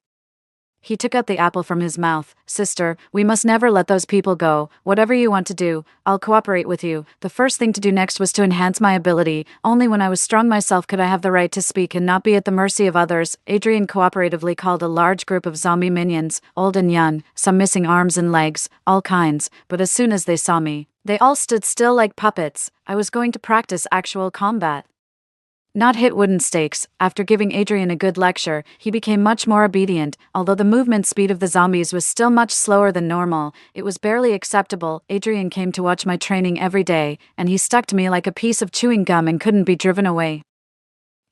He took out the apple from his mouth. Sister, we must never let those people go. Whatever you want to do, I'll cooperate with you. The first thing to do next was to enhance my ability. Only when I was strong myself could I have the right to speak and not be at the mercy of others. Adrian cooperatively called a large group of zombie minions, old and young, some missing arms and legs, all kinds, but as soon as they saw me, they all stood still like puppets. I was going to practice actual combat. not hit wooden stakes. After giving Adrian a good lecture, he became much more obedient. Although the movement speed of the zombies was still much slower than normal, it was barely acceptable. Adrian came to watch my training every day, and he stuck to me like a piece of chewing gum and couldn't be driven away.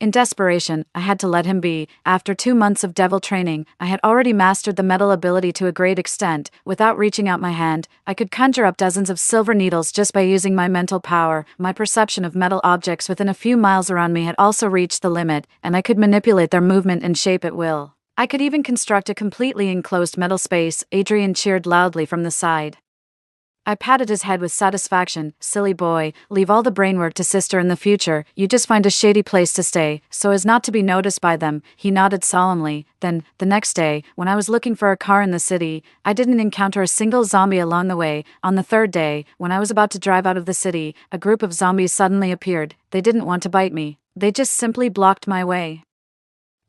In desperation, I had to let him be. After 2 months of devil training, I had already mastered the metal ability to a great extent. Without reaching out my hand, I could conjure up dozens of silver needles just by using my mental power. My perception of metal objects within a few miles around me had also reached the limit, and I could manipulate their movement and shape at will. I could even construct a completely enclosed metal space. Adrian cheered loudly from the side. I patted his head with satisfaction. Silly boy, leave all the brainwork to sister in the future. You just find a shady place to stay, so as not to be noticed by them. He nodded solemnly. Then, the next day, when I was looking for a car in the city, I didn't encounter a single zombie along the way. On the third day, when I was about to drive out of the city, a group of zombies suddenly appeared. They didn't want to bite me. They just simply blocked my way.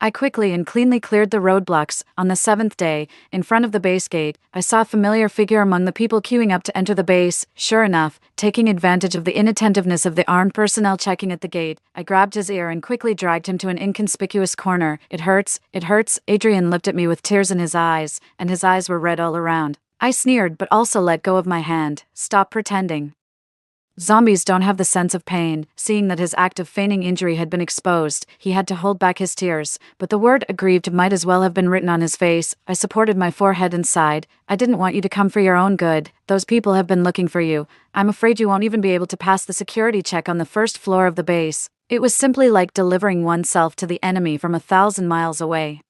I quickly and cleanly cleared the roadblocks. On the 7th day, in front of the base gate, I saw a familiar figure among the people queuing up to enter the base. Sure enough, taking advantage of the inattentiveness of the armed personnel checking at the gate, I grabbed his ear and quickly dragged him to an inconspicuous corner. It hurts, it hurts. Adrian looked at me with tears in his eyes, and his eyes were red all around. I sneered but also let go of my hand. Stop pretending. Zombies don't have the sense of pain. Seeing that his act of feigning injury had been exposed, he had to hold back his tears, but the word aggrieved might as well have been written on his face. I supported my forehead and sighed. I didn't want you to come for your own good. Those people have been looking for you. I'm afraid you won't even be able to pass the security check on the first floor of the base. It was simply like delivering oneself to the enemy from 1,000 miles away.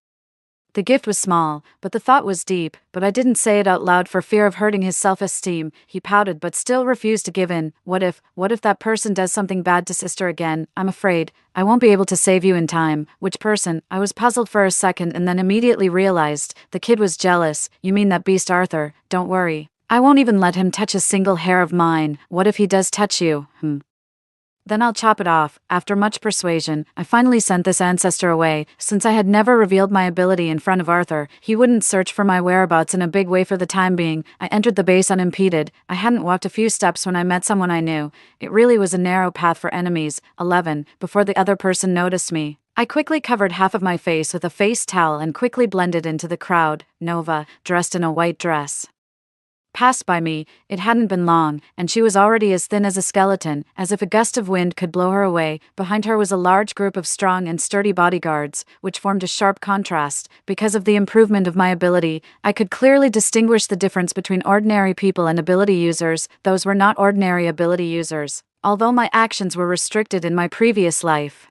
The gift was small, but the thought was deep, but I didn't say it out loud for fear of hurting his self-esteem. He pouted but still refused to give in. What if that person does something bad to sister again? I'm afraid I won't be able to save you in time. Which person? I was puzzled for a second and then immediately realized. The kid was jealous. You mean that beast Arthur? Don't worry. I won't even let him touch a single hair of mine. What if he does touch you? Then I'll chop it off. After much persuasion, I finally sent this ancestor away. Since I had never revealed my ability in front of Arthur, he wouldn't search for my whereabouts in a big way for the time being. I entered the base unimpeded. I hadn't walked a few steps when I met someone I knew. It really was a narrow path for enemies. 11, before the other person noticed me. I quickly covered half of my face with a face towel and quickly blended into the crowd. Nova, dressed in a white dress, passed by me. It hadn't been long, and she was already as thin as a skeleton, as if a gust of wind could blow her away. Behind her was a large group of strong and sturdy bodyguards, which formed a sharp contrast. Because of the improvement of my ability, I could clearly distinguish the difference between ordinary people and ability users. Those were not ordinary ability users, although my actions were restricted in my previous life.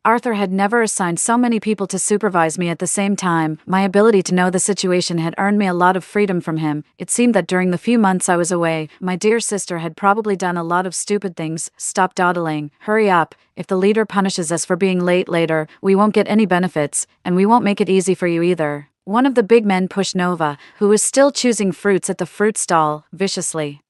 Arthur had never assigned so many people to supervise me at the same time. My ability to know the situation had earned me a lot of freedom from him. It seemed that during the few months I was away, my dear sister had probably done a lot of stupid things. Stop dawdling. Hurry up. If the leader punishes us for being late later, we won't get any benefits, and we won't make it easy for you either. One of the big men pushed Nova, who was still choosing fruits at the fruit stall, viciously.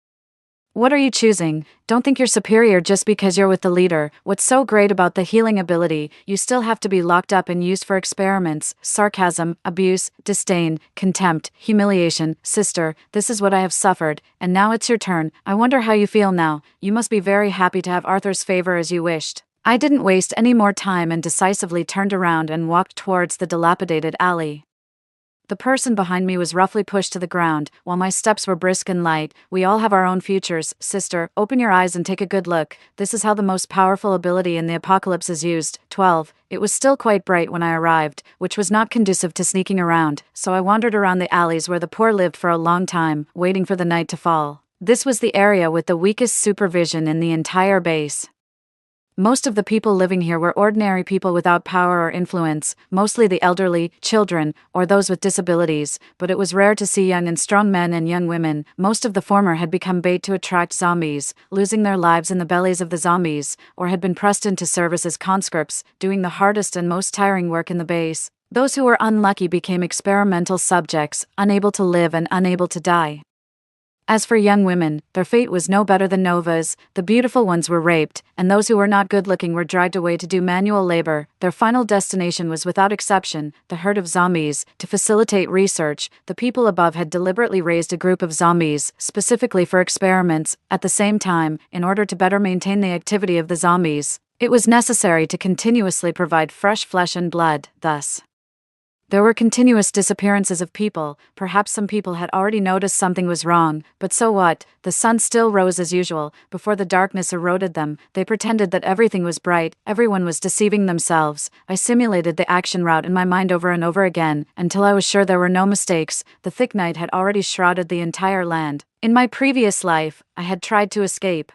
What are you choosing? Don't think you're superior just because you're with the leader. What's so great about the healing ability? You still have to be locked up and used for experiments. Sarcasm, abuse, disdain, contempt, humiliation. Sister, this is what I have suffered, and now it's your turn. I wonder how you feel now. You must be very happy to have Arthur's favor as you wished. I didn't waste any more time and decisively turned around and walked towards the dilapidated alley. The person behind me was roughly pushed to the ground, while my steps were brisk and light. We all have our own futures. Sister, open your eyes and take a good look. This is how the most powerful ability in the apocalypse is used. 12. It was still quite bright when I arrived, which was not conducive to sneaking around, so I wandered around the alleys where the poor lived for a long time, waiting for the night to fall. This was the area with the weakest supervision in the entire base. Most of the people living here were ordinary people without power or influence, mostly the elderly, children, or those with disabilities, but it was rare to see young and strong men and young women. Most of the former had become bait to attract zombies, losing their lives in the bellies of the zombies, or had been pressed into service as conscripts, doing the hardest and most tiring work in the base. Those who were unlucky became experimental subjects, unable to live and unable to die. As for young women, their fate was no better than Nova's. The beautiful ones were raped, and those who were not good-looking were dragged away to do manual labor. Their final destination was without exception the herd of zombies. To facilitate research, the people above had deliberately raised a group of zombies, specifically for experiments. At the same time, in order to better maintain the activity of the zombies, It was necessary to continuously provide fresh flesh and blood, thus. There were continuous disappearances of people. Perhaps some people had already noticed something was wrong, but so what? The sun still rose as usual. Before the darkness eroded them, they pretended that everything was bright. Everyone was deceiving themselves. I simulated the action route in my mind over and over again, until I was sure there were no mistakes. The thick night had already shrouded the entire land. In my previous life, I had tried to escape.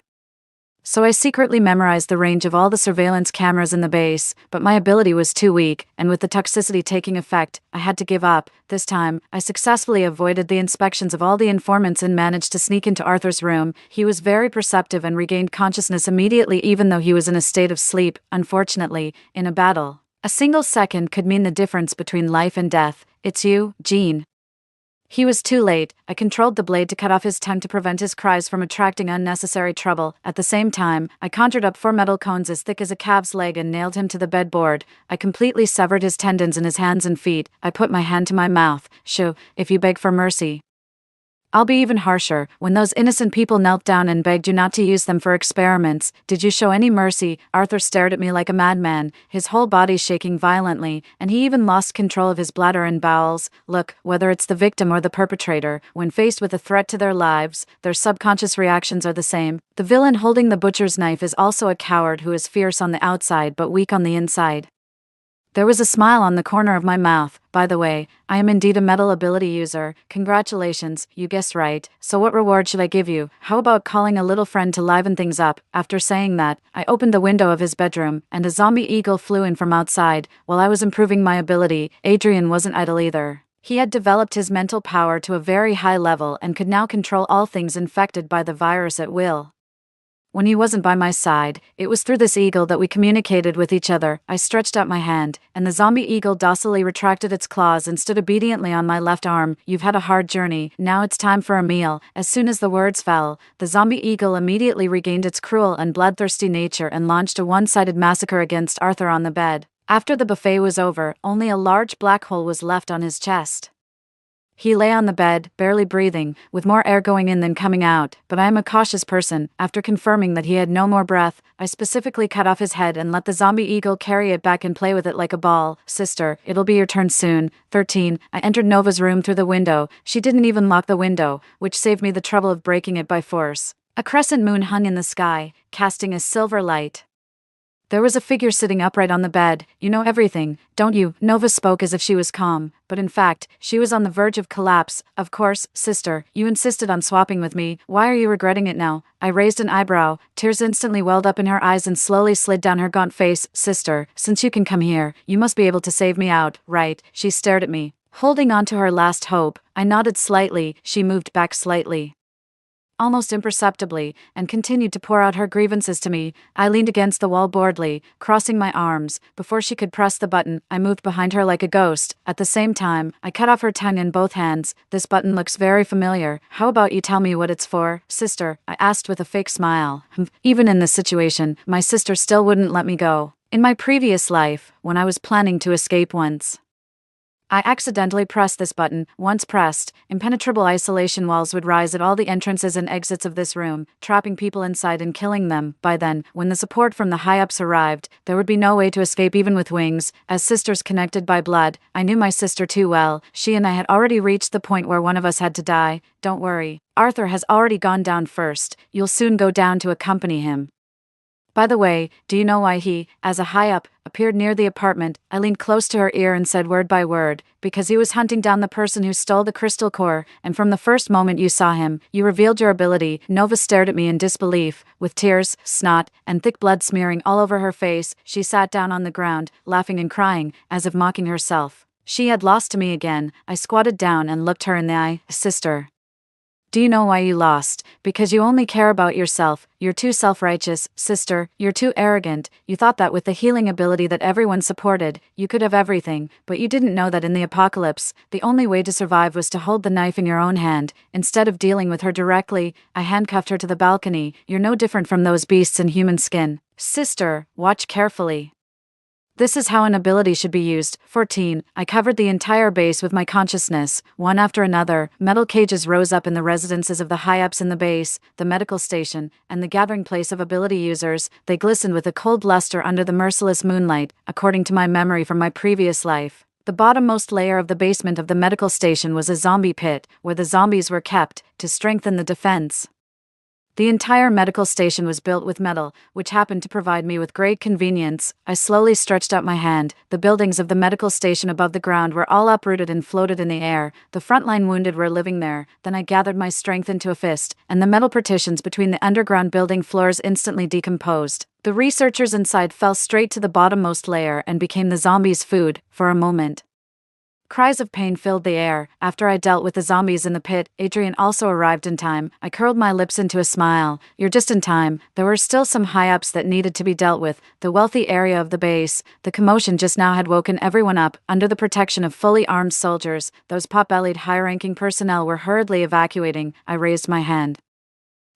So I secretly memorized the range of all the surveillance cameras in the base, but my ability was too weak, and with the toxicity taking effect, I had to give up. This time, I successfully avoided the inspections of all the informants and managed to sneak into Arthur's room. He was very perceptive and regained consciousness immediately even though he was in a state of sleep. Unfortunately, in a battle, a single second could mean the difference between life and death. It's you, Jean. He was too late. I controlled the blade to cut off his tongue to prevent his cries from attracting unnecessary trouble. At the same time, I conjured up 4 metal cones as thick as a calf's leg and nailed him to the bedboard. I completely severed his tendons in his hands and feet. I put my hand to my mouth. Shoo, if you beg for mercy, I'll be even harsher. When those innocent people knelt down and begged you not to use them for experiments, did you show any mercy? Arthur stared at me like a madman, his whole body shaking violently, and he even lost control of his bladder and bowels. Look, whether it's the victim or the perpetrator, when faced with a threat to their lives, their subconscious reactions are the same. The villain holding the butcher's knife is also a coward who is fierce on the outside but weak on the inside. There was a smile on the corner of my mouth. By the way, I am indeed a metal ability user. Congratulations, you guessed right. So what reward should I give you? How about calling a little friend to liven things up? After saying that, I opened the window of his bedroom, and a zombie eagle flew in from outside. While I was improving my ability, Adrian wasn't idle either. He had developed his mental power to a very high level and could now control all things infected by the virus at will. When he wasn't by my side, it was through this eagle that we communicated with each other. I stretched out my hand, and the zombie eagle docilely retracted its claws and stood obediently on my left arm. You've had a hard journey, now it's time for a meal. As soon as the words fell, the zombie eagle immediately regained its cruel and bloodthirsty nature and launched a one-sided massacre against Arthur on the bed. After the buffet was over, only a large black hole was left on his chest. He lay on the bed, barely breathing, with more air going in than coming out, but I am a cautious person. After confirming that he had no more breath, I specifically cut off his head and let the zombie eagle carry it back and play with it like a ball. Sister, it'll be your turn soon. 13. I entered Nova's room through the window. She didn't even lock the window, which saved me the trouble of breaking it by force. A crescent moon hung in the sky, casting a silver light. There was a figure sitting upright on the bed. You know everything, don't you? Nova spoke as if she was calm, but in fact, she was on the verge of collapse. Of course, sister, you insisted on swapping with me. Why are you regretting it now? I raised an eyebrow. Tears instantly welled up in her eyes and slowly slid down her gaunt face. Sister, since you can come here, you must be able to save me out, right? She stared at me, holding on to her last hope. I nodded slightly. She moved back slightly, almost imperceptibly, and continued to pour out her grievances to me. I leaned against the wall boredly, crossing my arms. Before she could press the button, I moved behind her like a ghost. At the same time, I cut off her tongue in both hands. This button looks very familiar. How about you tell me what it's for, sister? I asked with a fake smile. Even in this situation, my sister still wouldn't let me go. In my previous life, when I was planning to escape once, I accidentally pressed this button. Once pressed, impenetrable isolation walls would rise at all the entrances and exits of this room, trapping people inside and killing them. By then, when the support from the high-ups arrived, there would be no way to escape even with wings. As sisters connected by blood, I knew my sister too well. She and I had already reached the point where one of us had to die. Don't worry, Arthur has already gone down first. You'll soon go down to accompany him. By the way, do you know why he, as a high-up, appeared near the apartment? I leaned close to her ear and said word by word, because he was hunting down the person who stole the crystal core, and from the first moment you saw him, you revealed your ability. Nova stared at me in disbelief. With tears, snot, and thick blood smearing all over her face, she sat down on the ground, laughing and crying, as if mocking herself. She had lost to me again. I squatted down and looked her in the eye. Sister, do you know why you lost? Because you only care about yourself. You're too self-righteous, sister. You're too arrogant. You thought that with the healing ability that everyone supported, you could have everything, but you didn't know that in the apocalypse, the only way to survive was to hold the knife in your own hand. Instead of dealing with her directly, I handcuffed her to the balcony. You're no different from those beasts in human skin. Sister, watch carefully. This is how an ability should be used. 14. I covered the entire base with my consciousness. One after another, metal cages rose up in the residences of the high-ups in the base, the medical station, and the gathering place of ability users. They glistened with a cold luster under the merciless moonlight, according to my memory from my previous life. The bottommost layer of the basement of the medical station was a zombie pit, where the zombies were kept, to strengthen the defense. The entire medical station was built with metal, which happened to provide me with great convenience. I slowly stretched out my hand. The buildings of the medical station above the ground were all uprooted and floated in the air. The frontline wounded were living there. Then I gathered my strength into a fist, and the metal partitions between the underground building floors instantly decomposed. The researchers inside fell straight to the bottommost layer and became the zombies' food, for a moment. Cries of pain filled the air. After I dealt with the zombies in the pit, Adrian also arrived in time. I curled my lips into a smile. You're just in time. There were still some high-ups that needed to be dealt with. The wealthy area of the base. The commotion just now had woken everyone up. Under the protection of fully armed soldiers, those pot-bellied high-ranking personnel were hurriedly evacuating. I raised my hand,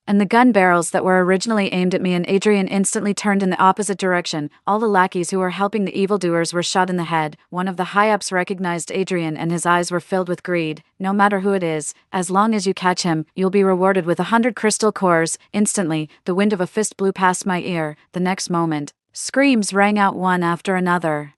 and the gun barrels that were originally aimed at me and Adrian instantly turned in the opposite direction. All the lackeys who were helping the evildoers were shot in the head. One of the high-ups recognized Adrian and his eyes were filled with greed. No matter who it is, as long as you catch him, you'll be rewarded with 100 crystal cores. Instantly, the wind of a fist blew past my ear. The next moment, screams rang out one after another.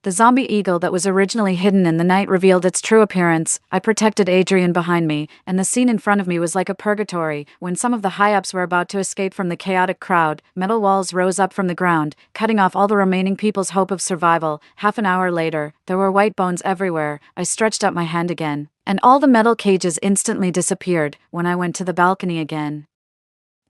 The zombie eagle that was originally hidden in the night revealed its true appearance. I protected Adrian behind me, and the scene in front of me was like a purgatory. When some of the high-ups were about to escape from the chaotic crowd, metal walls rose up from the ground, cutting off all the remaining people's hope of survival. Half an hour later, there were white bones everywhere. I stretched out my hand again, and all the metal cages instantly disappeared. When I went to the balcony again,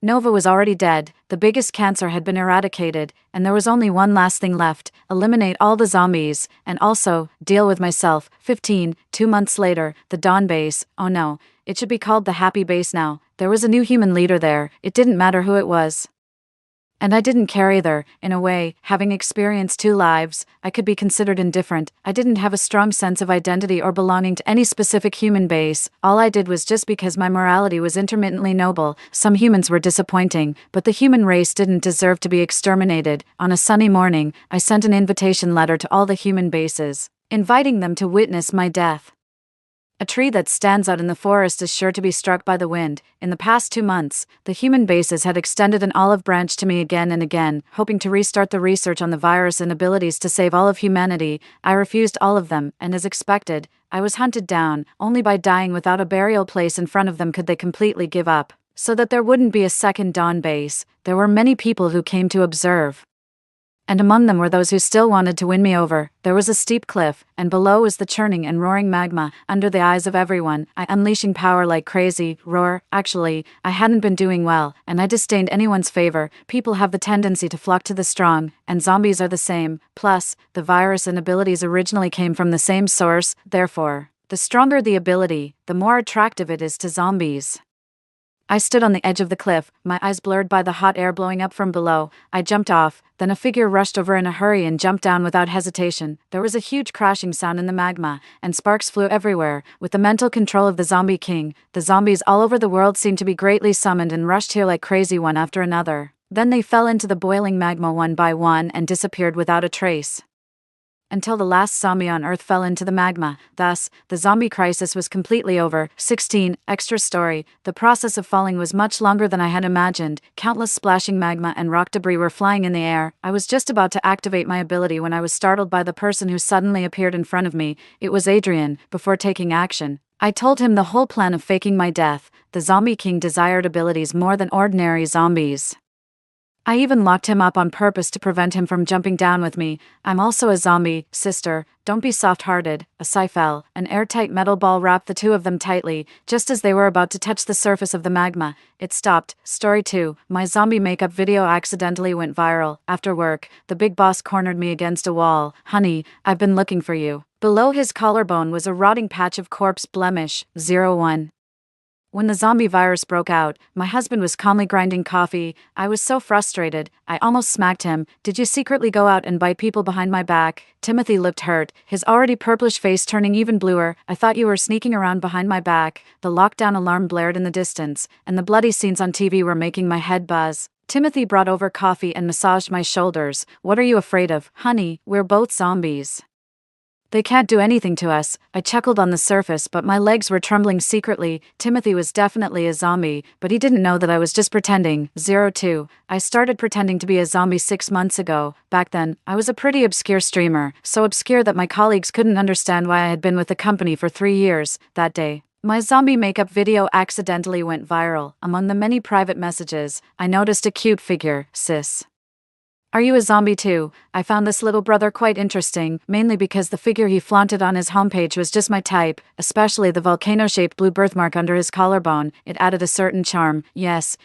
Nova was already dead. The biggest cancer had been eradicated, and there was only one last thing left: eliminate all the zombies, and also deal with myself. 15. 2 months later, the Dawn base. Oh no, it should be called the Happy base now. There was a new human leader there. It didn't matter who it was, and I didn't care either. In a way, having experienced 2 lives, I could be considered indifferent. I didn't have a strong sense of identity or belonging to any specific human base. All I did was just because my morality was intermittently noble. Some humans were disappointing, but the human race didn't deserve to be exterminated. On a sunny morning, I sent an invitation letter to all the human bases, inviting them to witness my death. A tree that stands out in the forest is sure to be struck by the wind. In the past 2 months, the human bases had extended an olive branch to me again and again, hoping to restart the research on the virus and abilities to save all of humanity. I refused all of them, and as expected, I was hunted down. Only by dying without a burial place in front of them could they completely give up. So that there wouldn't be a second Dawn base, there were many people who came to observe, and among them were those who still wanted to win me over. There was a steep cliff, and below was the churning and roaring magma. Under the eyes of everyone, I unleashing power like crazy. Roar. Actually, I hadn't been doing well, and I disdained anyone's favor. People have the tendency to flock to the strong, and zombies are the same. Plus, the virus and abilities originally came from the same source. Therefore, the stronger the ability, the more attractive it is to zombies. I stood on the edge of the cliff, my eyes blurred by the hot air blowing up from below. I jumped off, then a figure rushed over in a hurry and jumped down without hesitation. There was a huge crashing sound in the magma, and sparks flew everywhere. With the mental control of the Zombie King, the zombies all over the world seemed to be greatly summoned and rushed here like crazy one after another. Then they fell into the boiling magma one by one and disappeared without a trace, until the last zombie on Earth fell into the magma. Thus, the zombie crisis was completely over. 16. Extra story. The process of falling was much longer than I had imagined. Countless splashing magma and rock debris were flying in the air. I was just about to activate my ability when I was startled by the person who suddenly appeared in front of me. It was Adrian. Before taking action, I told him the whole plan of faking my death. The Zombie King desired abilities more than ordinary zombies. I even locked him up on purpose to prevent him from jumping down with me. I'm also a zombie, sister. Don't be soft-hearted. A sigh fell. An airtight metal ball wrapped the two of them tightly. Just as they were about to touch the surface of the magma, it stopped. Story 2. My zombie makeup video accidentally went viral. After work, the big boss cornered me against a wall. Honey, I've been looking for you. Below his collarbone was a rotting patch of corpse blemish. 01. When the zombie virus broke out, my husband was calmly grinding coffee. I was so frustrated, I almost smacked him. Did you secretly go out and bite people behind my back? Timothy looked hurt, his already purplish face turning even bluer. I thought you were sneaking around behind my back. The lockdown alarm blared in the distance, and the bloody scenes on TV were making my head buzz. Timothy brought over coffee and massaged my shoulders. What are you afraid of, honey? We're both zombies. They can't do anything to us. I chuckled on the surface, but my legs were trembling secretly. Timothy was definitely a zombie, but he didn't know that I was just pretending. 02. I started pretending to be a zombie 6 months ago. Back then, I was a pretty obscure streamer, so obscure that my colleagues couldn't understand why I had been with the company for 3 years. That day, my zombie makeup video accidentally went viral. Among the many private messages, I noticed a cute figure. Sis, are you a zombie too? I found this little brother quite interesting, mainly because the figure he flaunted on his homepage was just my type, especially the volcano-shaped blue birthmark under his collarbone. It added a certain charm. Yes,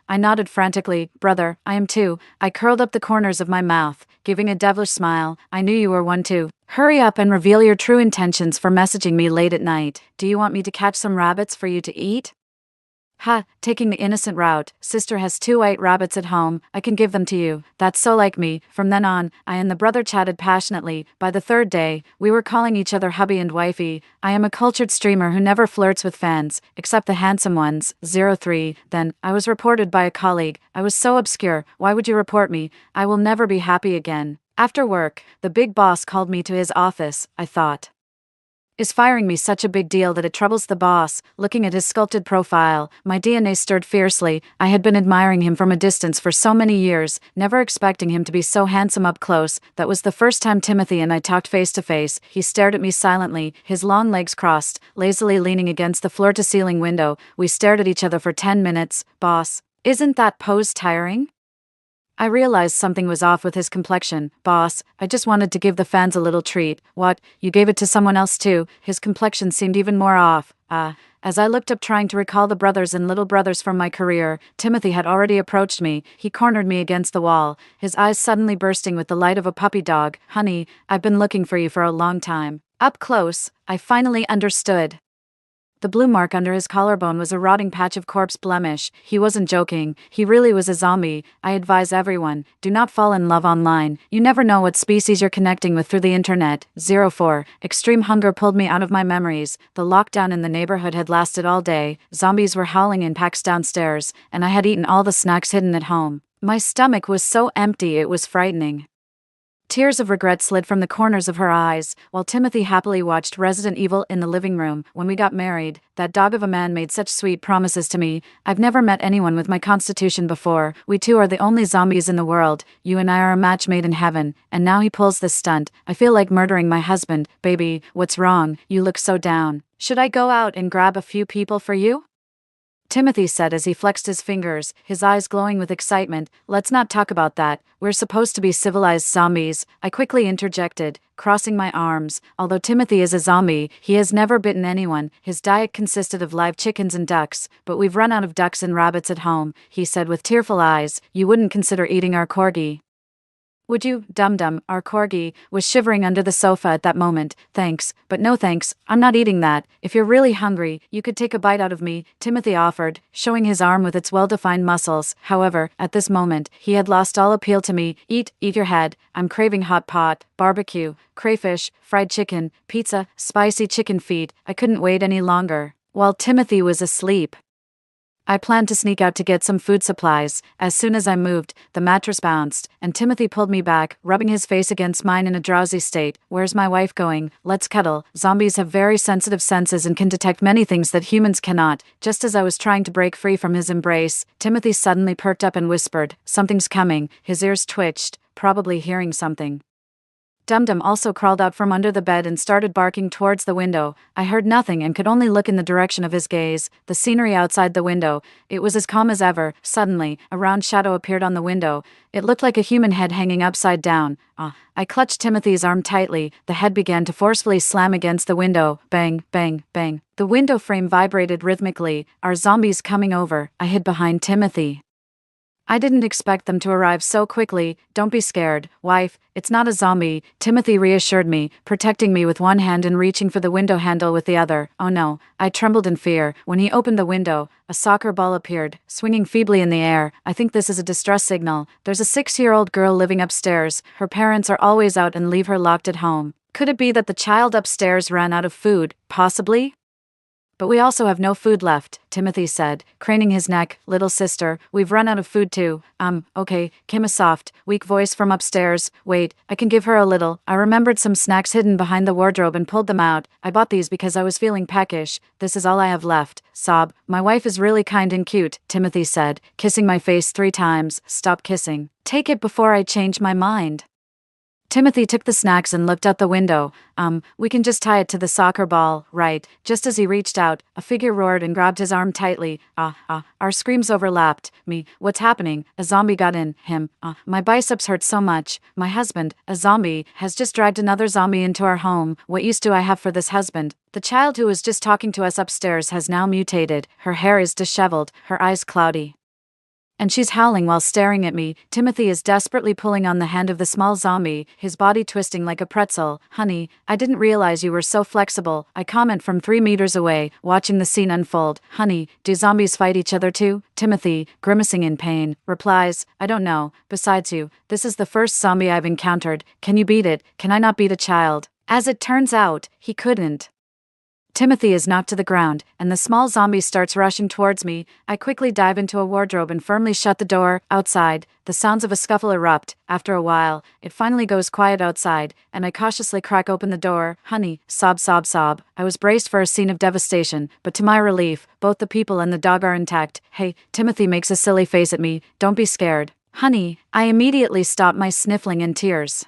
I nodded frantically. Brother, I am too. I curled up the corners of my mouth, giving a devilish smile. I knew you were one too. Hurry up and reveal your true intentions for messaging me late at night. Do you want me to catch some rabbits for you to eat? Ha, taking the innocent route. Sister has 2 white rabbits at home. I can give them to you. That's so like me. From then on, I and the brother chatted passionately. By the 3rd day, we were calling each other hubby and wifey. I am a cultured streamer who never flirts with fans, except the handsome ones. 03. Then, I was reported by a colleague. I was so obscure. Why would you report me? I will never be happy again. After work, the big boss called me to his office. I thought, is firing me such a big deal that it troubles the boss? Looking at his sculpted profile, my DNA stirred fiercely. I had been admiring him from a distance for so many years, never expecting him to be so handsome up close. That was the first time Timothy and I talked face to face. He stared at me silently, his long legs crossed, lazily leaning against the floor-to-ceiling window. We stared at each other for 10 minutes. Boss, isn't that pose tiring? I realized something was off with his complexion. Boss, I just wanted to give the fans a little treat. What, you gave it to someone else too? His complexion seemed even more off. As I looked up trying to recall the brothers and little brothers from my career, Timothy had already approached me. He cornered me against the wall, his eyes suddenly bursting with the light of a puppy dog. Honey, I've been looking for you for a long time. Up close, I finally understood. The blue mark under his collarbone was a rotting patch of corpse blemish. He wasn't joking. He really was a zombie. I advise everyone, do not fall in love online. You never know what species you're connecting with through the internet. 04. Extreme hunger pulled me out of my memories. The lockdown in the neighborhood had lasted all day. Zombies were howling in packs downstairs, and I had eaten all the snacks hidden at home. My stomach was so empty it was frightening. Tears of regret slid from the corners of her eyes, while Timothy happily watched Resident Evil in the living room. When we got married, that dog of a man made such sweet promises to me. I've never met anyone with my constitution before. We two are the only zombies in the world. You and I are a match made in heaven. And now he pulls this stunt. I feel like murdering my husband. Baby, what's wrong? You look so down. Should I go out and grab a few people for you? Timothy said as he flexed his fingers, his eyes glowing with excitement. Let's not talk about that. We're supposed to be civilized zombies. I quickly interjected, crossing my arms. Although Timothy is a zombie, he has never bitten anyone. His diet consisted of live chickens and ducks, but we've run out of ducks and rabbits at home, he said with tearful eyes. You wouldn't consider eating our corgi, would you? Dum-dum, our corgi, was shivering under the sofa at that moment. Thanks, but no thanks, I'm not eating that. If you're really hungry, you could take a bite out of me, Timothy offered, showing his arm with its well-defined muscles. However, at this moment, he had lost all appeal to me. Eat your head. I'm craving hot pot, barbecue, crayfish, fried chicken, pizza, spicy chicken feet. I couldn't wait any longer. While Timothy was asleep, I planned to sneak out to get some food supplies. As soon as I moved, the mattress bounced, and Timothy pulled me back, rubbing his face against mine in a drowsy state. Where's my wife going? Let's cuddle. Zombies have very sensitive senses and can detect many things that humans cannot. Just as I was trying to break free from his embrace, Timothy suddenly perked up and whispered, something's coming. His ears twitched, probably hearing something. Dum-Dum also crawled out from under the bed and started barking towards the window. I heard nothing and could only look in the direction of his gaze. The scenery outside the window, it was as calm as ever. Suddenly, a round shadow appeared on the window. It looked like a human head hanging upside down. I clutched Timothy's arm tightly. The head began to forcefully slam against the window. Bang, bang, bang. The window frame vibrated rhythmically. Are zombies coming over? I hid behind Timothy. I didn't expect them to arrive so quickly. Don't be scared, wife, it's not a zombie, Timothy reassured me, protecting me with one hand and reaching for the window handle with the other. Oh no, I trembled in fear. When he opened the window, a soccer ball appeared, swinging feebly in the air. I think this is a distress signal. There's a 6-year-old girl living upstairs. Her parents are always out and leave her locked at home. Could it be that the child upstairs ran out of food? Possibly? But we also have no food left, Timothy said, craning his neck. Little sister, we've run out of food too. Okay, came a soft, weak voice from upstairs. Wait, I can give her a little. I remembered some snacks hidden behind the wardrobe and pulled them out. I bought these because I was feeling peckish. This is all I have left. Sob. My wife is really kind and cute, Timothy said, kissing my face 3 times. Stop kissing. Take it before I change my mind. Timothy took the snacks and looked out the window. We can just tie it to the soccer ball, right? Just as he reached out, a figure roared and grabbed his arm tightly. Our screams overlapped. Me, what's happening? A zombie got in. Him. My biceps hurt so much. My husband, a zombie, has just dragged another zombie into our home. What use do I have for this husband? The child who was just talking to us upstairs has now mutated. Her hair is disheveled, her eyes cloudy. And she's howling while staring at me. Timothy is desperately pulling on the hand of the small zombie, his body twisting like a pretzel. Honey, I didn't realize you were so flexible, I comment from 3 meters away, watching the scene unfold. Honey, do zombies fight each other too? Timothy, grimacing in pain, replies, I don't know. Besides you, this is the first zombie I've encountered. Can you beat it? Can I not beat a child? As it turns out, he couldn't. Timothy is knocked to the ground, and the small zombie starts rushing towards me. I quickly dive into a wardrobe and firmly shut the door. Outside, the sounds of a scuffle erupt. After a while, it finally goes quiet outside, and I cautiously crack open the door. Honey, sob, sob, sob. I was braced for a scene of devastation, but to my relief, both the people and the dog are intact. Hey, Timothy makes a silly face at me. Don't be scared. Honey, I immediately stop my sniffling and tears.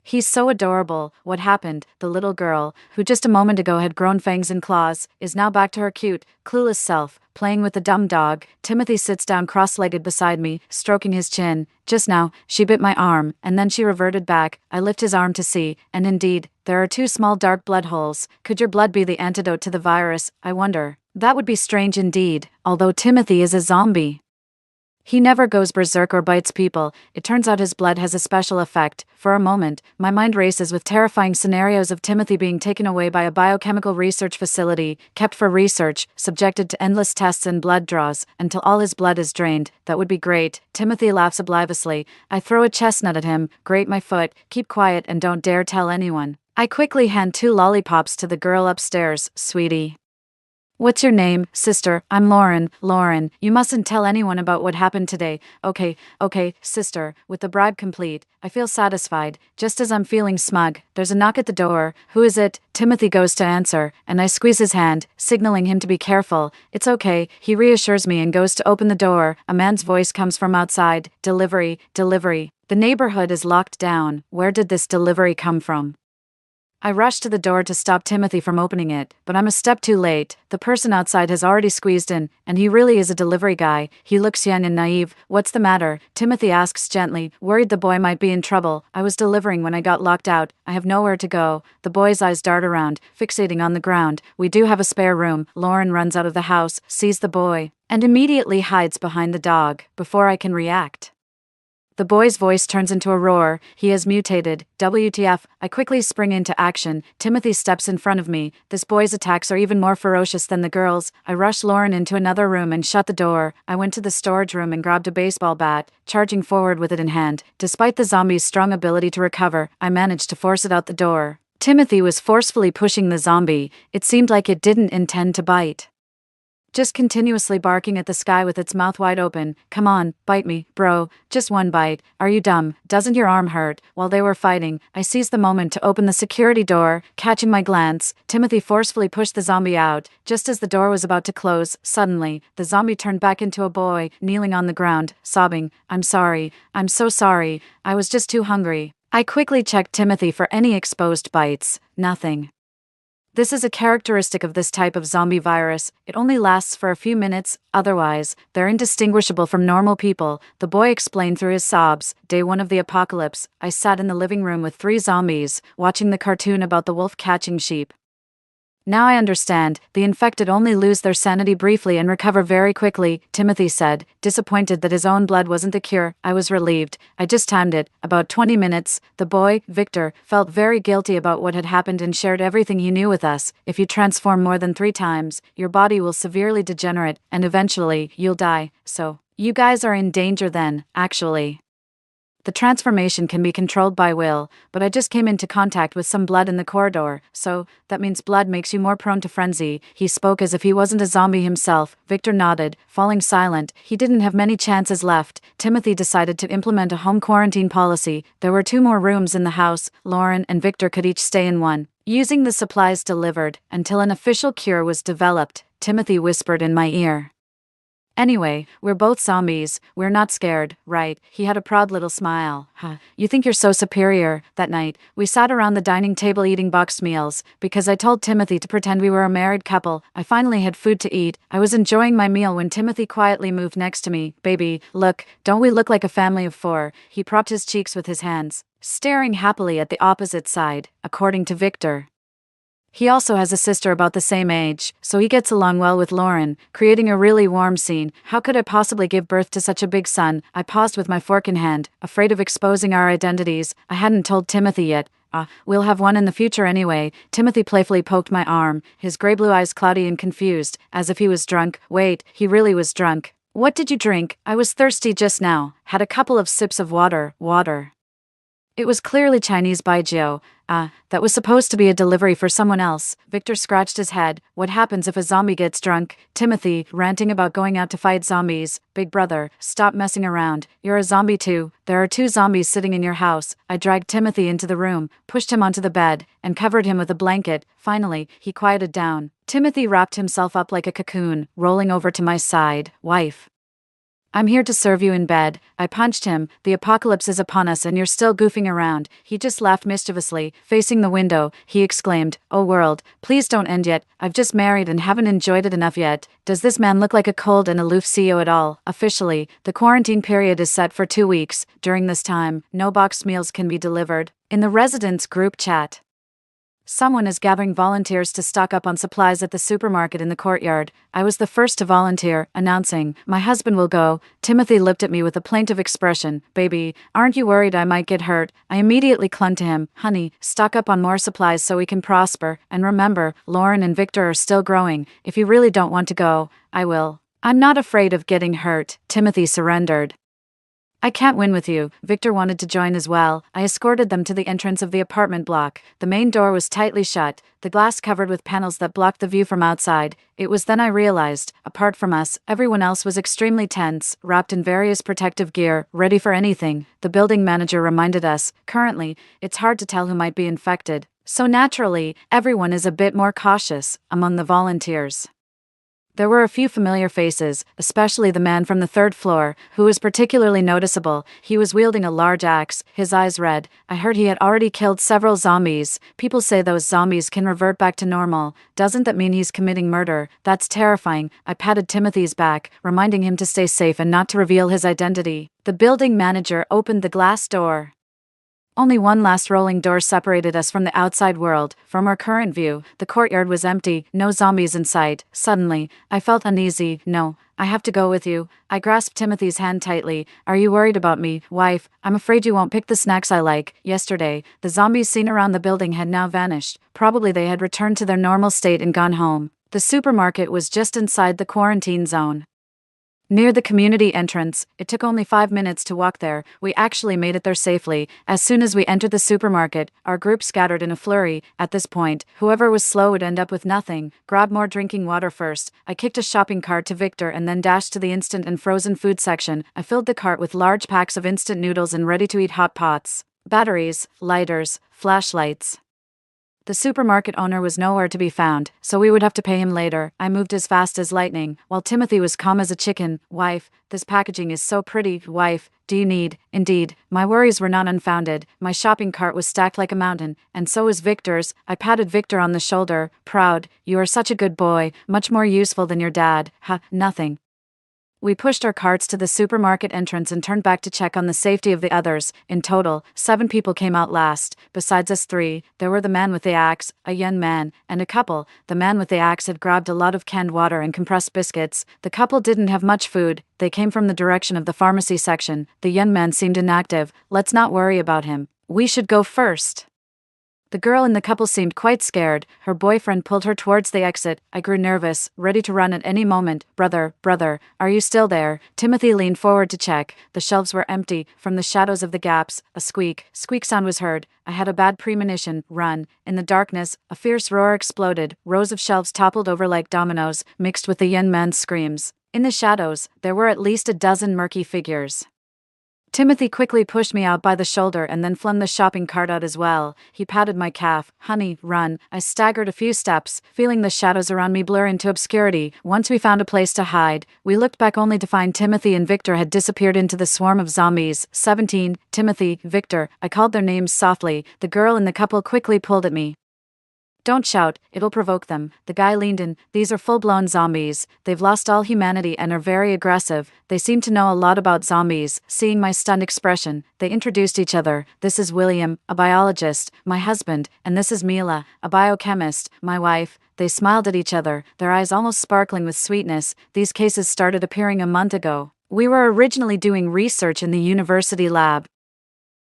He's so adorable. What happened? The little girl, who just a moment ago had grown fangs and claws, is now back to her cute, clueless self, playing with the dumb dog. Timothy sits down cross-legged beside me, stroking his chin. Just now, she bit my arm, and then she reverted back. I lift his arm to see, and indeed, there are 2 small dark blood holes. Could your blood be the antidote to the virus? I wonder. That would be strange indeed, although Timothy is a zombie. He never goes berserk or bites people. It turns out his blood has a special effect. For a moment, my mind races with terrifying scenarios of Timothy being taken away by a biochemical research facility, kept for research, subjected to endless tests and blood draws, until all his blood is drained. That would be great. Timothy laughs obliviously. I throw a chestnut at him, grate my foot, keep quiet and don't dare tell anyone. I quickly hand 2 lollipops to the girl upstairs. Sweetie. What's your name, sister? I'm Lauren. Lauren, you mustn't tell anyone about what happened today. Okay, sister. With the bribe complete, I feel satisfied. Just as I'm feeling smug, there's a knock at the door. Who is it? Timothy goes to answer, and I squeeze his hand, signaling him to be careful. It's okay, he reassures me and goes to open the door. A man's voice comes from outside. Delivery. The neighborhood is locked down. Where did this delivery come from? I rush to the door to stop Timothy from opening it, but I'm a step too late. The person outside has already squeezed in, and he really is a delivery guy. He looks young and naive. What's the matter? Timothy asks gently, worried the boy might be in trouble. I was delivering when I got locked out. I have nowhere to go. The boy's eyes dart around, fixating on the ground. We do have a spare room. Lauren runs out of the house, sees the boy, and immediately hides behind the dog, before I can react. The boy's voice turns into a roar. He has mutated. WTF. I quickly spring into action. Timothy steps in front of me. This boy's attacks are even more ferocious than the girl's. I rush Lauren into another room and shut the door. I went to the storage room and grabbed a baseball bat, charging forward with it in hand. Despite the zombie's strong ability to recover, I managed to force it out the door. Timothy was forcefully pushing the zombie. It seemed like it didn't intend to bite. Just continuously barking at the sky with its mouth wide open. Come on, bite me, bro. Just one bite. Are you dumb? Doesn't your arm hurt? While they were fighting, I seized the moment to open the security door. Catching my glance, Timothy forcefully pushed the zombie out. Just as the door was about to close, suddenly, the zombie turned back into a boy, kneeling on the ground, sobbing. I'm sorry. I'm so sorry. I was just too hungry. I quickly checked Timothy for any exposed bites. Nothing. This is a characteristic of this type of zombie virus. It only lasts for a few minutes, otherwise, they're indistinguishable from normal people, the boy explained through his sobs. Day 1 of the apocalypse, I sat in the living room with 3 zombies, watching the cartoon about the wolf catching sheep. Now I understand, the infected only lose their sanity briefly and recover very quickly, Timothy said, disappointed that his own blood wasn't the cure. I was relieved. I just timed it, about 20 minutes. The boy, Victor, felt very guilty about what had happened and shared everything he knew with us. If you transform more than 3 times, your body will severely degenerate, and eventually, you'll die. So, you guys are in danger then, actually. The transformation can be controlled by will, but I just came into contact with some blood in the corridor, so that means blood makes you more prone to frenzy. He spoke as if he wasn't a zombie himself. Victor nodded, falling silent. He didn't have many chances left. Timothy decided to implement a home quarantine policy. There were 2 more rooms in the house. Lauren and Victor could each stay in one, using the supplies delivered, until an official cure was developed. Timothy whispered in my ear. Anyway, we're both zombies. We're not scared, right? He had a proud little smile. You think you're so superior. That night, we sat around the dining table eating boxed meals. Because I told Timothy to pretend we were a married couple, I finally had food to eat. I was enjoying my meal when Timothy quietly moved next to me. Baby, look, don't we look like a family of 4? He propped his cheeks with his hands, staring happily at the opposite side, according to Victor. He also has a sister about the same age, so he gets along well with Lauren, creating a really warm scene. How could I possibly give birth to such a big son? I paused with my fork in hand, afraid of exposing our identities. I hadn't told Timothy yet. We'll have one in the future anyway. Timothy playfully poked my arm, his gray-blue eyes cloudy and confused, as if he was drunk. Wait, he really was drunk. What did you drink? I was thirsty just now. Had a couple of sips of water. It was clearly Chinese baijiu. That was supposed to be a delivery for someone else. Victor scratched his head. What happens if a zombie gets drunk? Timothy, ranting about going out to fight zombies. Big brother, stop messing around. You're a zombie too. There are 2 zombies sitting in your house. I dragged Timothy into the room, pushed him onto the bed, and covered him with a blanket. Finally, he quieted down. Timothy wrapped himself up like a cocoon, rolling over to my side. Wife, I'm here to serve you in bed. I punched him. The apocalypse is upon us and you're still goofing around. He just laughed mischievously. Facing the window, he exclaimed, "Oh world, please don't end yet. I've just married and haven't enjoyed it enough yet." Does this man look like a cold and aloof CEO at all? Officially, the quarantine period is set for 2 weeks. During this time, no boxed meals can be delivered. In the residents' group chat, someone is gathering volunteers to stock up on supplies at the supermarket in the courtyard. I was the first to volunteer, announcing, "My husband will go." Timothy looked at me with a plaintive expression. "Baby, aren't you worried I might get hurt?" I immediately clung to him. "Honey, stock up on more supplies so we can prosper. And remember, Lauren and Victor are still growing. If you really don't want to go, I will." "I'm not afraid of getting hurt," Timothy surrendered. "I can't win with you." Victor wanted to join as well. I escorted them to the entrance of the apartment block. The main door was tightly shut, the glass covered with panels that blocked the view from outside. It was then I realized, apart from us, everyone else was extremely tense, wrapped in various protective gear, ready for anything. The building manager reminded us, currently, it's hard to tell who might be infected. So naturally, everyone is a bit more cautious among the volunteers. There were a few familiar faces, especially the man from the 3rd floor, who was particularly noticeable. He was wielding a large axe, his eyes red. I heard he had already killed several zombies. People say those zombies can revert back to normal. Doesn't that mean he's committing murder? That's terrifying. I patted Timothy's back, reminding him to stay safe and not to reveal his identity. The building manager opened the glass door. Only one last rolling door separated us from the outside world. From our current view, the courtyard was empty, no zombies in sight. Suddenly, I felt uneasy. "No, I have to go with you." I grasped Timothy's hand tightly. "Are you worried about me, wife? I'm afraid you won't pick the snacks I like." Yesterday, the zombies seen around the building had now vanished. Probably they had returned to their normal state and gone home. The supermarket was just inside the quarantine zone, near the community entrance. It took only 5 minutes to walk there. We actually made it there safely. As soon as we entered the supermarket, our group scattered in a flurry. At this point, whoever was slow would end up with nothing. Grab more drinking water first. I kicked a shopping cart to Victor and then dashed to the instant and frozen food section. I filled the cart with large packs of instant noodles and ready-to-eat hot pots, batteries, lighters, flashlights. The supermarket owner was nowhere to be found, so we would have to pay him later. I moved as fast as lightning, while Timothy was calm as a chicken. "Wife, this packaging is so pretty." "Wife, do you need?" Indeed, my worries were not unfounded. My shopping cart was stacked like a mountain, and so was Victor's. I patted Victor on the shoulder, proud. "You are such a good boy, much more useful than your dad." Nothing. We pushed our carts to the supermarket entrance and turned back to check on the safety of the others. In total, 7 people came out last. Besides us 3, there were the man with the axe, a young man, and a couple. The man with the axe had grabbed a lot of canned water and compressed biscuits. The couple didn't have much food. They came from the direction of the pharmacy section. The young man seemed inactive. "Let's not worry about him. We should go first." The girl in the couple seemed quite scared. Her boyfriend pulled her towards the exit. I grew nervous, ready to run at any moment. Brother, are you still there? Timothy leaned forward to check. The shelves were empty. From the shadows of the gaps, a squeak sound was heard. I had a bad premonition. Run. In the darkness, a fierce roar exploded. Rows of shelves toppled over like dominoes, mixed with the young man's screams. In the shadows, there were at least a dozen murky figures. Timothy quickly pushed me out by the shoulder and then flung the shopping cart out as well. He patted my calf. Honey, run. I staggered a few steps, feeling the shadows around me blur into obscurity. Once we found a place to hide, we looked back only to find Timothy and Victor had disappeared into the swarm of zombies. 17, Timothy, Victor. I called their names softly. The girl in the couple quickly pulled at me. Don't shout, it'll provoke them. The guy leaned in. These are full-blown zombies. They've lost all humanity and are very aggressive. They seem to know a lot about zombies. Seeing my stunned expression, they introduced each other. This is William, a biologist, my husband, and this is Mila, a biochemist, my wife. They smiled at each other, their eyes almost sparkling with sweetness. These cases started appearing a month ago. We were originally doing research in the university lab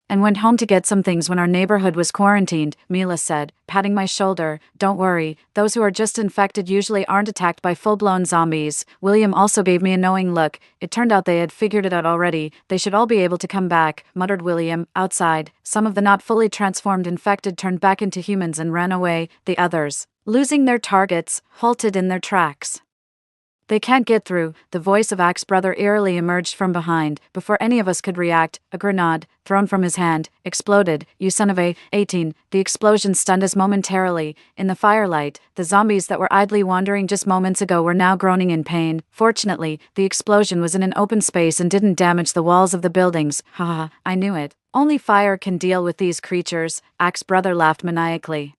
and went home to get some things when our neighborhood was quarantined, Mila said, patting my shoulder. Don't worry, those who are just infected usually aren't attacked by full-blown zombies. William also gave me a knowing look. It turned out they had figured it out already. They should all be able to come back, muttered William. Outside, some of the not fully transformed infected turned back into humans and ran away. The others, losing their targets, halted in their tracks. They can't get through. The voice of Axe brother eerily emerged from behind. Before any of us could react, a grenade, thrown from his hand, exploded. You son of a 18. The explosion stunned us momentarily. In the firelight, the zombies that were idly wandering just moments ago were now groaning in pain. Fortunately, the explosion was in an open space and didn't damage the walls of the buildings. Haha, I knew it. Only fire can deal with these creatures. Axe brother laughed maniacally.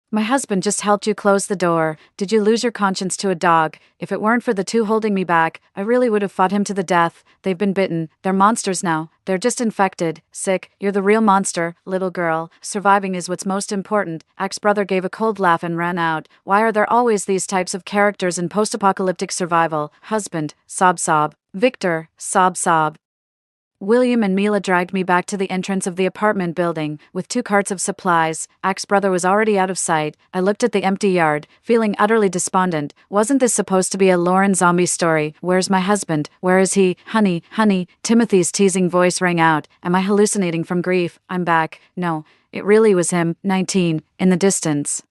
My husband just helped you close the door. Did you lose your conscience to a dog? If it weren't for the two holding me back, I really would have fought him to the death. They've been bitten. They're monsters now. They're just infected. Sick. You're the real monster, little girl. Surviving is what's most important. Axe brother gave a cold laugh and ran out. Why are there always these types of characters in post-apocalyptic survival? Husband, sob. Victor, sob. William and Mila dragged me back to the entrance of the apartment building, with 2 carts of supplies. Axe brother was already out of sight. I looked at the empty yard, feeling utterly despondent. Wasn't this supposed to be a Lauren zombie story? Where's my husband? Where is he? Honey. Timothy's teasing voice rang out. Am I hallucinating from grief? I'm back. No, it really was him. 19, in the distance.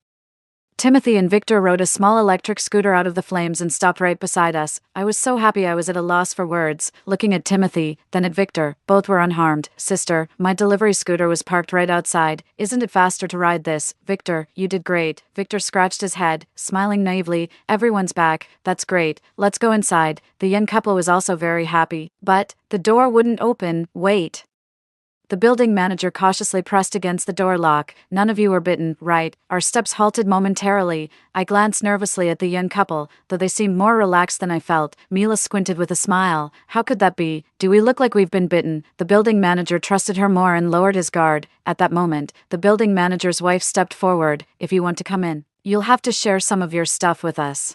Timothy and Victor rode a small electric scooter out of the flames and stopped right beside us. I was so happy I was at a loss for words, looking at Timothy, then at Victor. Both were unharmed. Sister, my delivery scooter was parked right outside. Isn't it faster to ride this? Victor, you did great. Victor scratched his head, smiling naively. Everyone's back. That's great. Let's go inside. The young couple was also very happy. But the door wouldn't open. Wait. The building manager cautiously pressed against the door lock. None of you were bitten, right? Our steps halted momentarily. I glanced nervously at the young couple, though they seemed more relaxed than I felt. Mila squinted with a smile. How could that be? Do we look like we've been bitten? The building manager trusted her more and lowered his guard. At that moment, the building manager's wife stepped forward. If you want to come in, you'll have to share some of your stuff with us.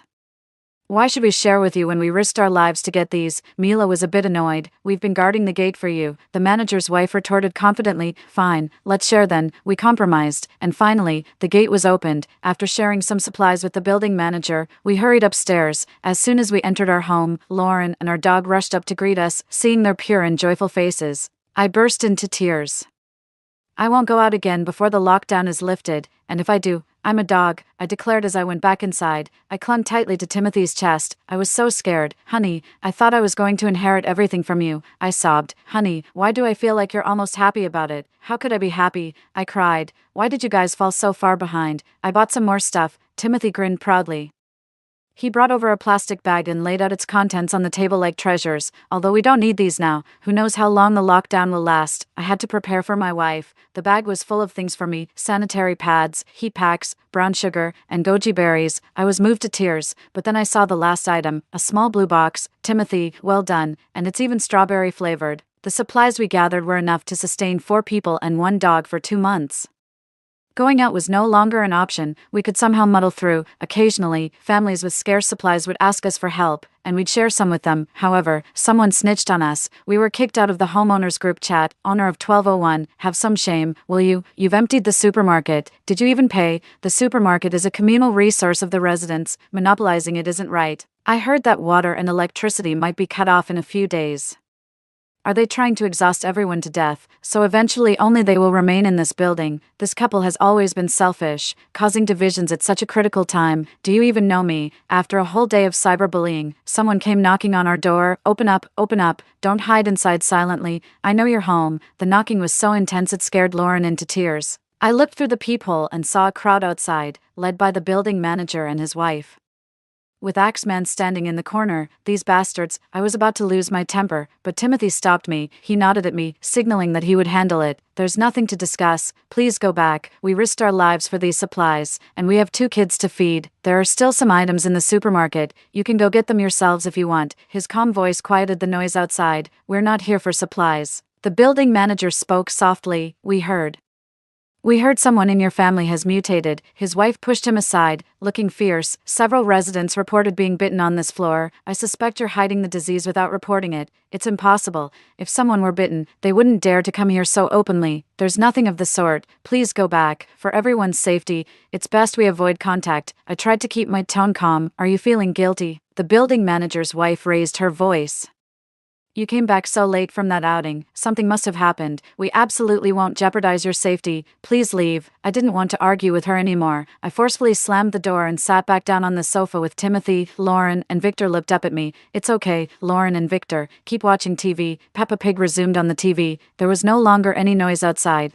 Why should we share with you when we risked our lives to get these? Mila was a bit annoyed. We've been guarding the gate for you. The manager's wife retorted confidently. Fine, let's share then. We compromised. And finally, the gate was opened. After sharing some supplies with the building manager, we hurried upstairs. As soon as we entered our home, Lauren and our dog rushed up to greet us, seeing their pure and joyful faces. I burst into tears. I won't go out again before the lockdown is lifted, and if I do, I'm a dog, I declared as I went back inside. I clung tightly to Timothy's chest. I was so scared. Honey, I thought I was going to inherit everything from you. I sobbed. Honey, why do I feel like you're almost happy about it? How could I be happy? I cried. Why did you guys fall so far behind? I bought some more stuff. Timothy grinned proudly. He brought over a plastic bag and laid out its contents on the table like treasures. Although we don't need these now, who knows how long the lockdown will last. I had to prepare for my wife. The bag was full of things for me, sanitary pads, heat packs, brown sugar, and goji berries. I was moved to tears, but then I saw the last item, a small blue box. Timothy, well done, and it's even strawberry flavored. The supplies we gathered were enough to sustain 4 people and 1 dog for 2 months. Going out was no longer an option. We could somehow muddle through. Occasionally, families with scarce supplies would ask us for help, and we'd share some with them. However, someone snitched on us. We were kicked out of the homeowners group chat. Owner of 1201, have some shame, will you? You've emptied the supermarket. Did you even pay? The supermarket is a communal resource of the residents. Monopolizing it isn't right. I heard that water and electricity might be cut off in a few days. Are they trying to exhaust everyone to death, so eventually only they will remain in this building? This couple has always been selfish, causing divisions at such a critical time. Do you even know me? After a whole day of cyberbullying, someone came knocking on our door. Open up, don't hide inside silently. I know you're home. The knocking was so intense it scared Lauren into tears. I looked through the peephole and saw a crowd outside, led by the building manager and his wife. With Axeman standing in the corner, these bastards, I was about to lose my temper, but Timothy stopped me. He nodded at me, signaling that he would handle it. There's nothing to discuss. Please go back. We risked our lives for these supplies, and we have 2 kids to feed. There are still some items in the supermarket. You can go get them yourselves if you want. His calm voice quieted the noise outside. We're not here for supplies. The building manager spoke softly. We heard someone in your family has mutated. His wife pushed him aside, looking fierce. Several residents reported being bitten on this floor. I suspect you're hiding the disease without reporting it. It's impossible. If someone were bitten, they wouldn't dare to come here so openly. There's nothing of the sort. Please go back. For everyone's safety, it's best we avoid contact. I tried to keep my tone calm. Are you feeling guilty? The building manager's wife raised her voice. You came back so late from that outing. Something must have happened. We absolutely won't jeopardize your safety. Please leave. I didn't want to argue with her anymore. I forcefully slammed the door and sat back down on the sofa with Timothy. Lauren and Victor looked up at me. It's okay, Lauren and Victor. Keep watching TV. Peppa Pig resumed on the TV. There was no longer any noise outside.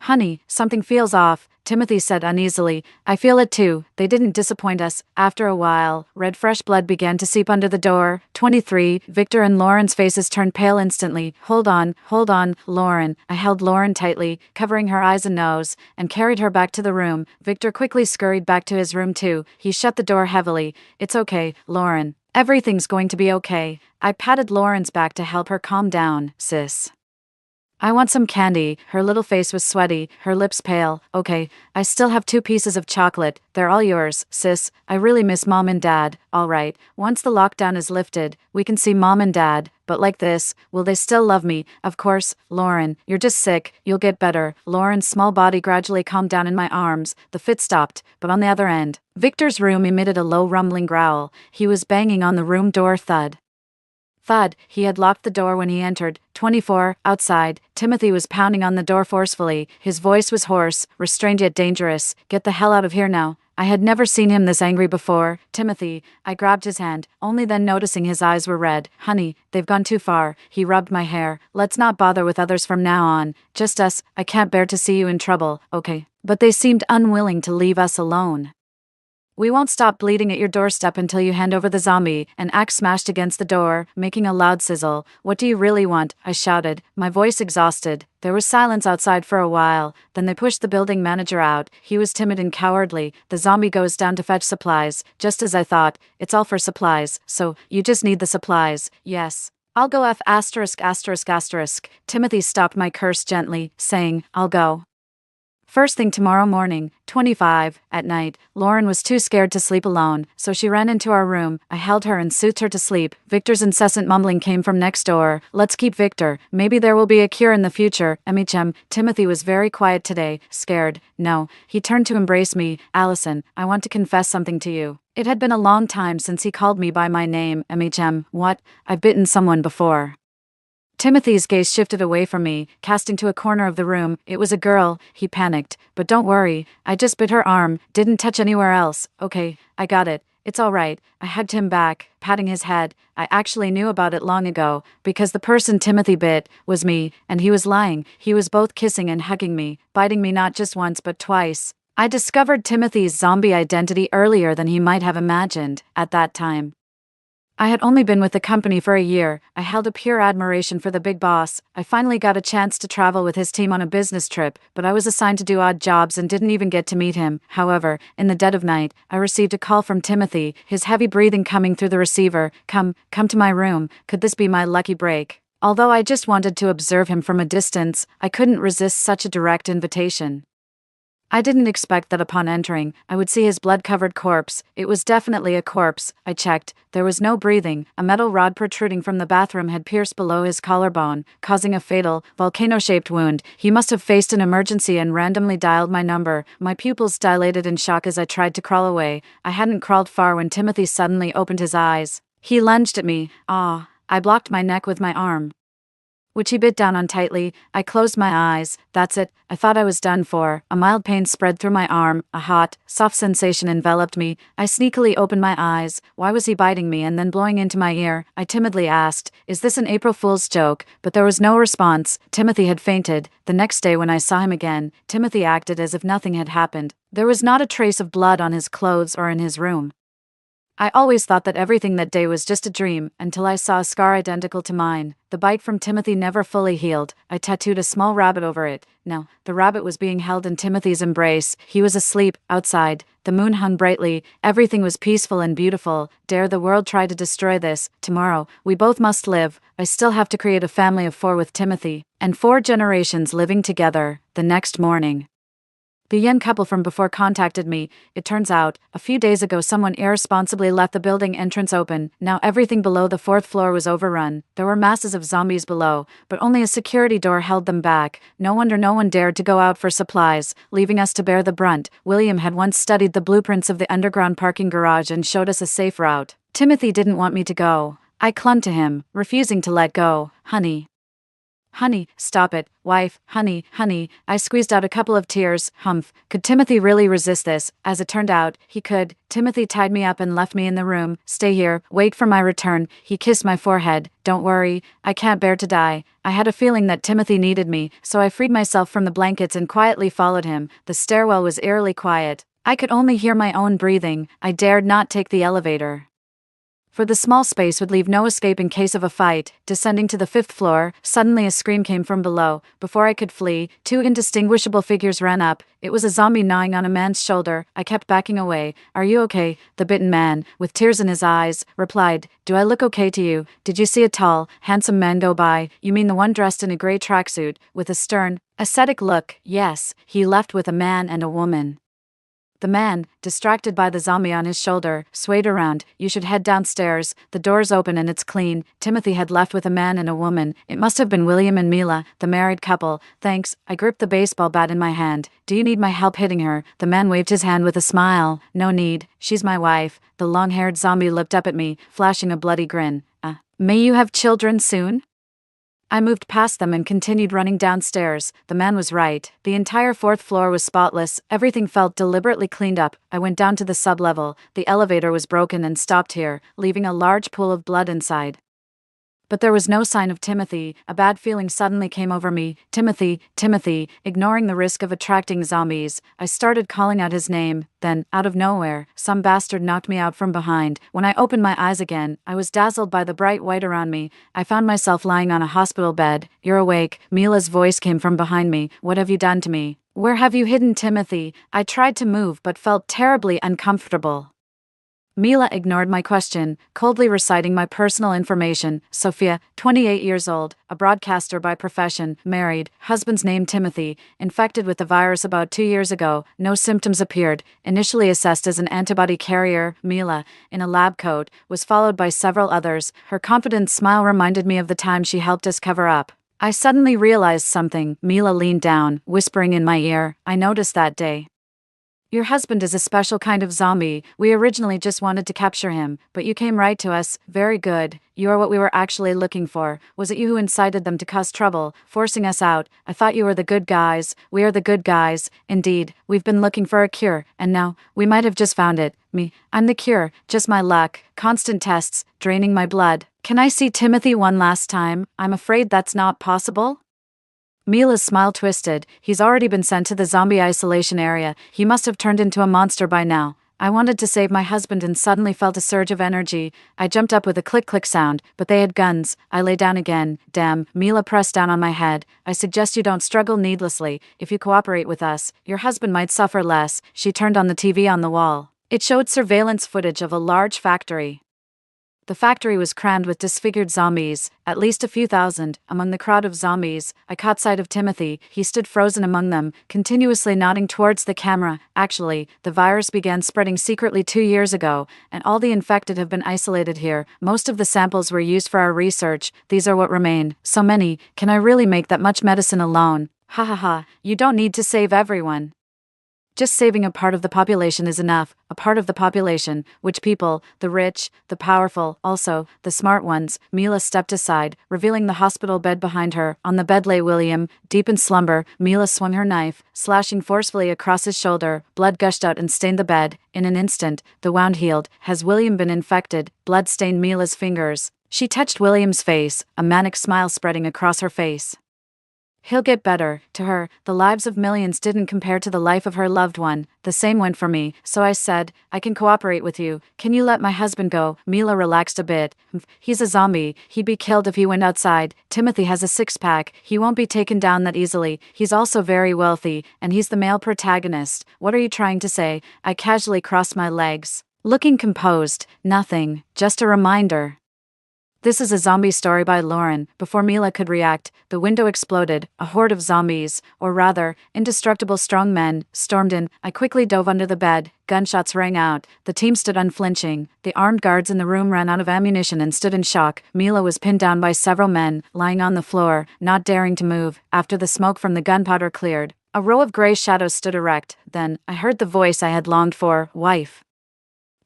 Honey, something feels off, Timothy said uneasily. I feel it too. They didn't disappoint us. After a while, red fresh blood began to seep under the door. 23, Victor and Lauren's faces turned pale instantly. Hold on, Lauren. I held Lauren tightly, covering her eyes and nose, and carried her back to the room. Victor quickly scurried back to his room too. He shut the door heavily. It's okay, Lauren. Everything's going to be okay. I patted Lauren's back to help her calm down, sis. I want some candy. Her little face was sweaty, her lips pale. Okay, I still have 2 pieces of chocolate. They're all yours, sis. I really miss Mom and Dad. All right, once the lockdown is lifted, we can see Mom and Dad. But like this, will they still love me? Of course, Lauren. You're just sick. You'll get better. Lauren's small body gradually calmed down in my arms. The fit stopped, but on the other end, Victor's room emitted a low rumbling growl. He was banging on the room door. Thud. Thud. He had locked the door when he entered. 24, outside, Timothy was pounding on the door forcefully. His voice was hoarse, restrained yet dangerous. Get the hell out of here now. I had never seen him this angry before. Timothy. I grabbed his hand, only then noticing his eyes were red. Honey, they've gone too far. He rubbed my hair. Let's not bother with others from now on. Just us. I can't bear to see you in trouble. Okay. But they seemed unwilling to leave us alone. We won't stop bleeding at your doorstep until you hand over the zombie. An axe smashed against the door, making a loud sizzle. What do you really want? I shouted, my voice exhausted. There was silence outside for a while. Then they pushed the building manager out. He was timid and cowardly. The zombie goes down to fetch supplies. Just as I thought. It's all for supplies. So, you just need the supplies. Yes. I'll go F*******. Timothy stopped my curse gently, saying, I'll go. First thing tomorrow morning, 25, at night, Lauren was too scared to sleep alone, so she ran into our room. I held her and soothed her to sleep. Victor's incessant mumbling came from next door. Let's keep Victor. Maybe there will be a cure in the future. Timothy was very quiet today, scared. No. He turned to embrace me. Allison, I want to confess something to you. It had been a long time since he called me by my name. What? I've bitten someone before. Timothy's gaze shifted away from me, casting to a corner of the room. It was a girl. He panicked. But don't worry, I just bit her arm, didn't touch anywhere else. Okay, I got it. It's all right. I hugged him back, patting his head. I actually knew about it long ago, because the person Timothy bit was me, and he was lying. He was both kissing and hugging me, biting me not just once but twice. I discovered Timothy's zombie identity earlier than he might have imagined, at that time. I had only been with the company for a year. I held a pure admiration for the big boss. I finally got a chance to travel with his team on a business trip, but I was assigned to do odd jobs and didn't even get to meet him. However, in the dead of night, I received a call from Timothy, his heavy breathing coming through the receiver. Come to my room. Could this be my lucky break? Although I just wanted to observe him from a distance, I couldn't resist such a direct invitation. I didn't expect that upon entering, I would see his blood-covered corpse. It was definitely a corpse. I checked. There was no breathing. A metal rod protruding from the bathroom had pierced below his collarbone, causing a fatal, volcano-shaped wound. He must have faced an emergency and randomly dialed my number. My pupils dilated in shock as I tried to crawl away. I hadn't crawled far when Timothy suddenly opened his eyes. He lunged at me. Ah! I blocked my neck with my arm, which he bit down on tightly. I closed my eyes. That's it. I thought I was done for. A mild pain spread through my arm. A hot, soft sensation enveloped me. I sneakily opened my eyes. Why was he biting me and then blowing into my ear? I timidly asked, "Is this an April Fool's joke?" But there was no response. Timothy had fainted. The next day when I saw him again, Timothy acted as if nothing had happened. There was not a trace of blood on his clothes or in his room. I always thought that everything that day was just a dream, until I saw a scar identical to mine. The bite from Timothy never fully healed. I tattooed a small rabbit over it. Now, the rabbit was being held in Timothy's embrace. He was asleep, outside. The moon hung brightly. Everything was peaceful and beautiful. Dare the world try to destroy this. Tomorrow, we both must live. I still have to create a family of 4 with Timothy, and 4 generations living together. The next morning, the young couple from before contacted me. It turns out, a few days ago someone irresponsibly left the building entrance open. Now everything below the 4th floor was overrun. There were masses of zombies below, but only a security door held them back. No wonder no one dared to go out for supplies, leaving us to bear the brunt. William had once studied the blueprints of the underground parking garage and showed us a safe route. Timothy didn't want me to go. I clung to him, refusing to let go. Honey. Honey, stop it. Wife, honey, honey. I squeezed out a couple of tears. Humph. Could Timothy really resist this? As it turned out, he could. Timothy tied me up and left me in the room. Stay here. Wait for my return. He kissed my forehead. Don't worry. I can't bear to die. I had a feeling that Timothy needed me, so I freed myself from the blankets and quietly followed him. The stairwell was eerily quiet. I could only hear my own breathing. I dared not take the elevator, for the small space would leave no escape in case of a fight. Descending to the 5th floor, suddenly a scream came from below. Before I could flee, 2 indistinguishable figures ran up. It was a zombie gnawing on a man's shoulder. I kept backing away. "Are you okay?" The bitten man, with tears in his eyes, replied. "Do I look okay to you? Did you see a tall, handsome man go by?" "You mean the one dressed in a gray tracksuit, with a stern, ascetic look?" "Yes." He left with a man and a woman. The man, distracted by the zombie on his shoulder, swayed around. "You should head downstairs. The door's open and it's clean." Timothy had left with a man and a woman. It must have been William and Mila, the married couple. "Thanks." I gripped the baseball bat in my hand. "Do you need my help hitting her?" The man waved his hand with a smile. "No need. She's my wife." The long-haired zombie looked up at me, flashing a bloody grin. May you have children soon?" I moved past them and continued running downstairs. The man was right. The entire 4th floor was spotless. Everything felt deliberately cleaned up. I went down to the sub-level. The elevator was broken and stopped here, leaving a large pool of blood inside. But there was no sign of Timothy. A bad feeling suddenly came over me. Timothy, Timothy. Ignoring the risk of attracting zombies, I started calling out his name. Then, out of nowhere, some bastard knocked me out from behind. When I opened my eyes again, I was dazzled by the bright white around me. I found myself lying on a hospital bed. "You're awake." Mila's voice came from behind me. "What have you done to me? Where have you hidden Timothy?" I tried to move but felt terribly uncomfortable. Mila ignored my question, coldly reciting my personal information. Sophia, 28 years old, a broadcaster by profession, married, husband's name Timothy, infected with the virus about 2 years ago, no symptoms appeared, initially assessed as an antibody carrier. Mila, in a lab coat, was followed by several others. Her confident smile reminded me of the time she helped us cover up. I suddenly realized something. Mila leaned down, whispering in my ear. "I noticed that day. Your husband is a special kind of zombie. We originally just wanted to capture him, but you came right to us. Very good. You are what we were actually looking for. Was it you who incited them to cause trouble, forcing us out? I thought you were the good guys. We are the good guys. Indeed, we've been looking for a cure, and now, we might have just found it. I'm the cure. Just my luck. Constant tests, draining my blood. Can I see Timothy one last time? I'm afraid that's not possible." Mila's smile twisted. "He's already been sent to the zombie isolation area. He must have turned into a monster by now." I wanted to save my husband and suddenly felt a surge of energy. I jumped up with a click-click sound, but they had guns. I lay down again. "Damn." Mila pressed down on my head. "I suggest you don't struggle needlessly. If you cooperate with us, your husband might suffer less." She turned on the TV on the wall. It showed surveillance footage of a large factory. The factory was crammed with disfigured zombies, at least a few thousand. Among the crowd of zombies, I caught sight of Timothy. He stood frozen among them, continuously nodding towards the camera. Actually, the virus began spreading secretly 2 years ago, and all the infected have been isolated here. Most of the samples were used for our research. These are what remain. So many. Can I really make that much medicine alone? Ha ha ha. You don't need to save everyone. Just saving a part of the population is enough, a part of the population. Which people? The rich, the powerful, also, the smart ones. Mila stepped aside, revealing the hospital bed behind her. On the bed lay William, deep in slumber. Mila swung her knife, slashing forcefully across his shoulder. Blood gushed out and stained the bed. In an instant, the wound healed. Has William been infected? Blood stained Mila's fingers. She touched William's face, a manic smile spreading across her face. He'll get better. To her, the lives of millions didn't compare to the life of her loved one. The same went for me, so I said, I can cooperate with you. Can you let my husband go? Mila relaxed a bit. He's a zombie. He'd be killed if he went outside. Timothy has a six-pack. He won't be taken down that easily. He's also very wealthy, and he's the male protagonist. What are you trying to say? I casually crossed my legs. Looking composed. Nothing. Just a reminder. This is a zombie story by Lauren. Before Mila could react, the window exploded. A horde of zombies, or rather, indestructible strong men, stormed in. I quickly dove under the bed. Gunshots rang out. The team stood unflinching. The armed guards in the room ran out of ammunition and stood in shock. Mila was pinned down by several men, lying on the floor, not daring to move. After the smoke from the gunpowder cleared, a row of gray shadows stood erect. Then, I heard the voice I had longed for, wife.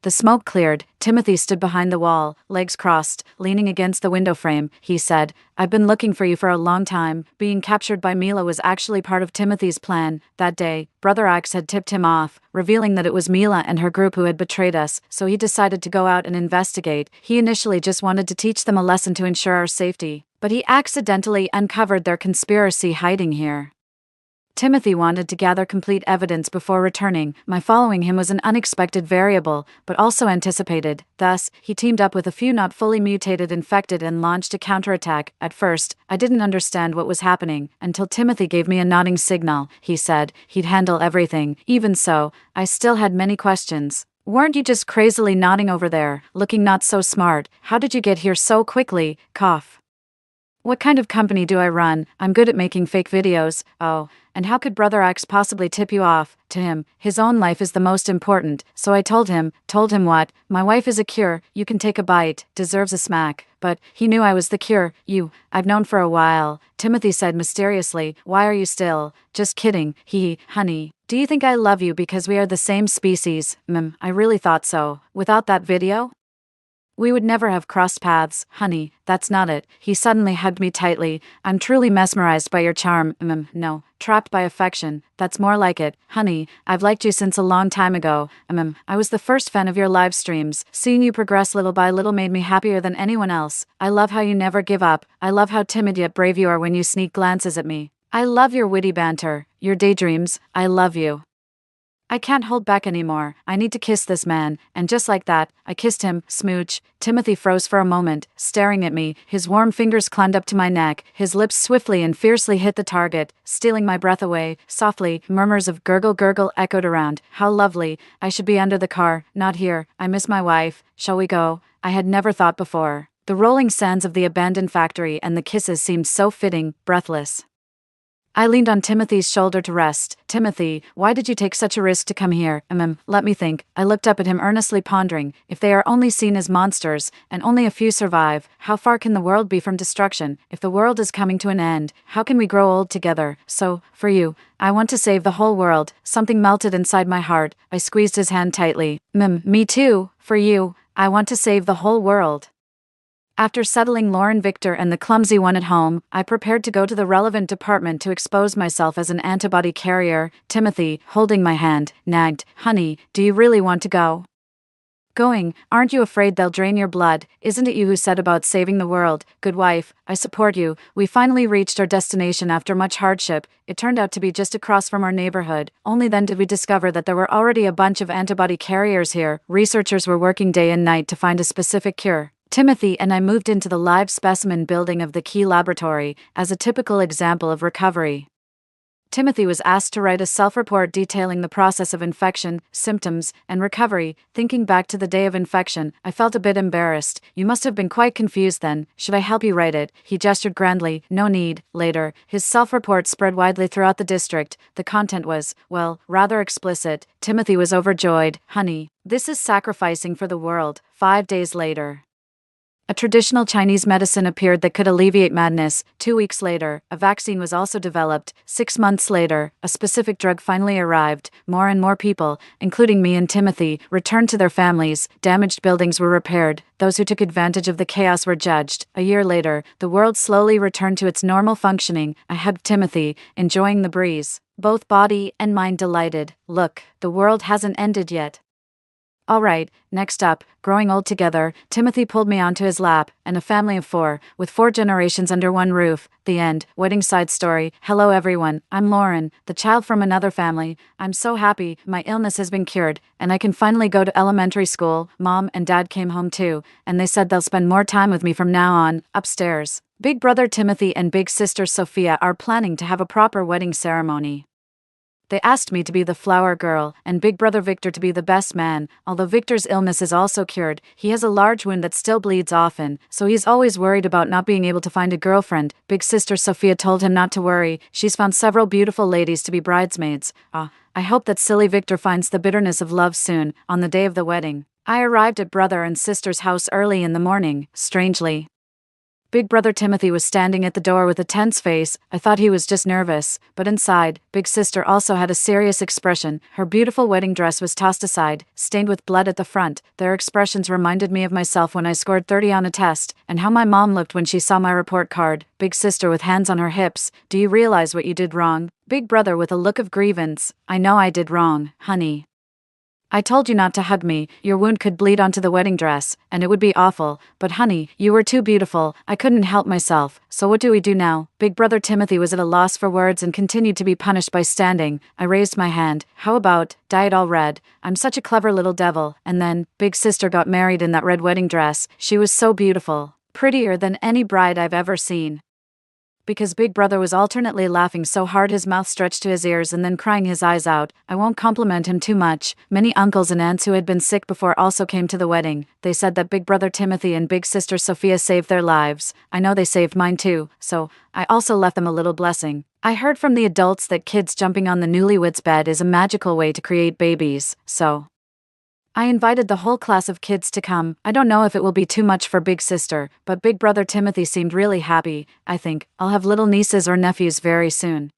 The smoke cleared. Timothy stood behind the wall, legs crossed, leaning against the window frame. He said, I've been looking for you for a long time. Being captured by Mila was actually part of Timothy's plan. That day, Brother Axe had tipped him off, revealing that it was Mila and her group who had betrayed us, so he decided to go out and investigate. He initially just wanted to teach them a lesson to ensure our safety, but he accidentally uncovered their conspiracy hiding here. Timothy wanted to gather complete evidence before returning. My following him was an unexpected variable, but also anticipated. Thus, he teamed up with a few not fully mutated infected and launched a counterattack. At first, I didn't understand what was happening, until Timothy gave me a nodding signal. He said he'd handle everything. Even so, I still had many questions. Weren't you just crazily nodding over there, looking not so smart? How did you get here so quickly? Cough. What kind of company do I run? I'm good at making fake videos. Oh, and how could Brother Axe possibly tip you off? To him, his own life is the most important. So I told him what? My wife is a cure. You can take a bite. Deserves a smack. But he knew I was the cure. I've known for a while. Timothy said mysteriously. Why are you still? Just kidding. Honey. Do you think I love you because we are the same species? I really thought so. Without that video, we would never have crossed paths, honey, that's not it. He suddenly hugged me tightly. I'm truly mesmerized by your charm. No, trapped by affection. That's more like it. Honey, I've liked you since a long time ago. I was the first fan of your live streams. Seeing you progress little by little made me happier than anyone else. I love how you never give up. I love how timid yet brave you are when you sneak glances at me. I love your witty banter, your daydreams. I love you. I can't hold back anymore. I need to kiss this man. And just like that, I kissed him. Smooch. Timothy froze for a moment, staring at me. His warm fingers climbed up to my neck. His lips swiftly and fiercely hit the target, stealing my breath away. Softly, murmurs of gurgle gurgle echoed around. How lovely. I should be under the car, not here. I miss my wife. Shall we go? I had never thought before. The rolling sands of the abandoned factory and the kisses seemed so fitting, breathless. I leaned on Timothy's shoulder to rest. Timothy, why did you take such a risk to come here? Let me think. I looked up at him earnestly, pondering. If they are only seen as monsters, and only a few survive, how far can the world be from destruction? If the world is coming to an end, how can we grow old together? So, for you, I want to save the whole world. Something melted inside my heart. I squeezed his hand tightly. Me too. For you, I want to save the whole world. After settling Lauren Victor and the clumsy one at home, I prepared to go to the relevant department to expose myself as an antibody carrier. Timothy, holding my hand, nagged, Honey, do you really want to go? Going, aren't you afraid they'll drain your blood? Isn't it you who said about saving the world? Good wife, I support you. We finally reached our destination after much hardship. It turned out to be just across from our neighborhood. Only then did we discover that there were already a bunch of antibody carriers here. Researchers were working day and night to find a specific cure. Timothy and I moved into the live specimen building of the Key Laboratory as a typical example of recovery. Timothy was asked to write a self-report detailing the process of infection, symptoms, and recovery. Thinking back to the day of infection, I felt a bit embarrassed. You must have been quite confused then. Should I help you write it? He gestured grandly. No need. Later, his self-report spread widely throughout the district. The content was, well, rather explicit. Timothy was overjoyed. Honey, this is sacrificing for the world. 5 days later, a traditional Chinese medicine appeared that could alleviate madness. 2 weeks later, a vaccine was also developed. 6 months later, a specific drug finally arrived. More and more people, including me and Timothy, returned to their families. Damaged buildings were repaired. Those who took advantage of the chaos were judged. A year later, the world slowly returned to its normal functioning. I hugged Timothy, enjoying the breeze. Both body and mind delighted. Look, the world hasn't ended yet. Alright, next up, growing old together, Timothy pulled me onto his lap, and a family of 4, with 4 generations under one roof. The end. Wedding side story. Hello everyone, I'm Lauren, the child from another family. I'm so happy, my illness has been cured, and I can finally go to elementary school. Mom and Dad came home too, and they said they'll spend more time with me from now on. Upstairs, big brother Timothy and big sister Sophia are planning to have a proper wedding ceremony. They asked me to be the flower girl, and big brother Victor to be the best man. Although Victor's illness is also cured, he has a large wound that still bleeds often, so he's always worried about not being able to find a girlfriend. Big sister Sophia told him not to worry, she's found several beautiful ladies to be bridesmaids. I hope that silly Victor finds the bitterness of love soon. On the day of the wedding, I arrived at brother and sister's house early in the morning. Strangely, big brother Timothy was standing at the door with a tense face. I thought he was just nervous, but inside, big sister also had a serious expression. Her beautiful wedding dress was tossed aside, stained with blood at the front. Their expressions reminded me of myself when I scored 30 on a test, and how my mom looked when she saw my report card. Big sister with hands on her hips. Do you realize what you did wrong? Big brother with a look of grievance. I know I did wrong, honey. I told you not to hug me. Your wound could bleed onto the wedding dress, and it would be awful. But honey, you were too beautiful. I couldn't help myself. So what do we do now? Big brother Timothy was at a loss for words and continued to be punished by standing. I raised my hand. How about, dye it all red? I'm such a clever little devil. And then, big sister got married in that red wedding dress. She was so beautiful. Prettier than any bride I've ever seen. Because big brother was alternately laughing so hard his mouth stretched to his ears and then crying his eyes out. I won't compliment him too much. Many uncles and aunts who had been sick before also came to the wedding. They said that big brother Timothy and big sister Sophia saved their lives. I know they saved mine too, so I also left them a little blessing. I heard from the adults that kids jumping on the newlyweds' bed is a magical way to create babies, so I invited the whole class of kids to come. I don't know if it will be too much for big sister, but big brother Timothy seemed really happy. I think I'll have little nieces or nephews very soon.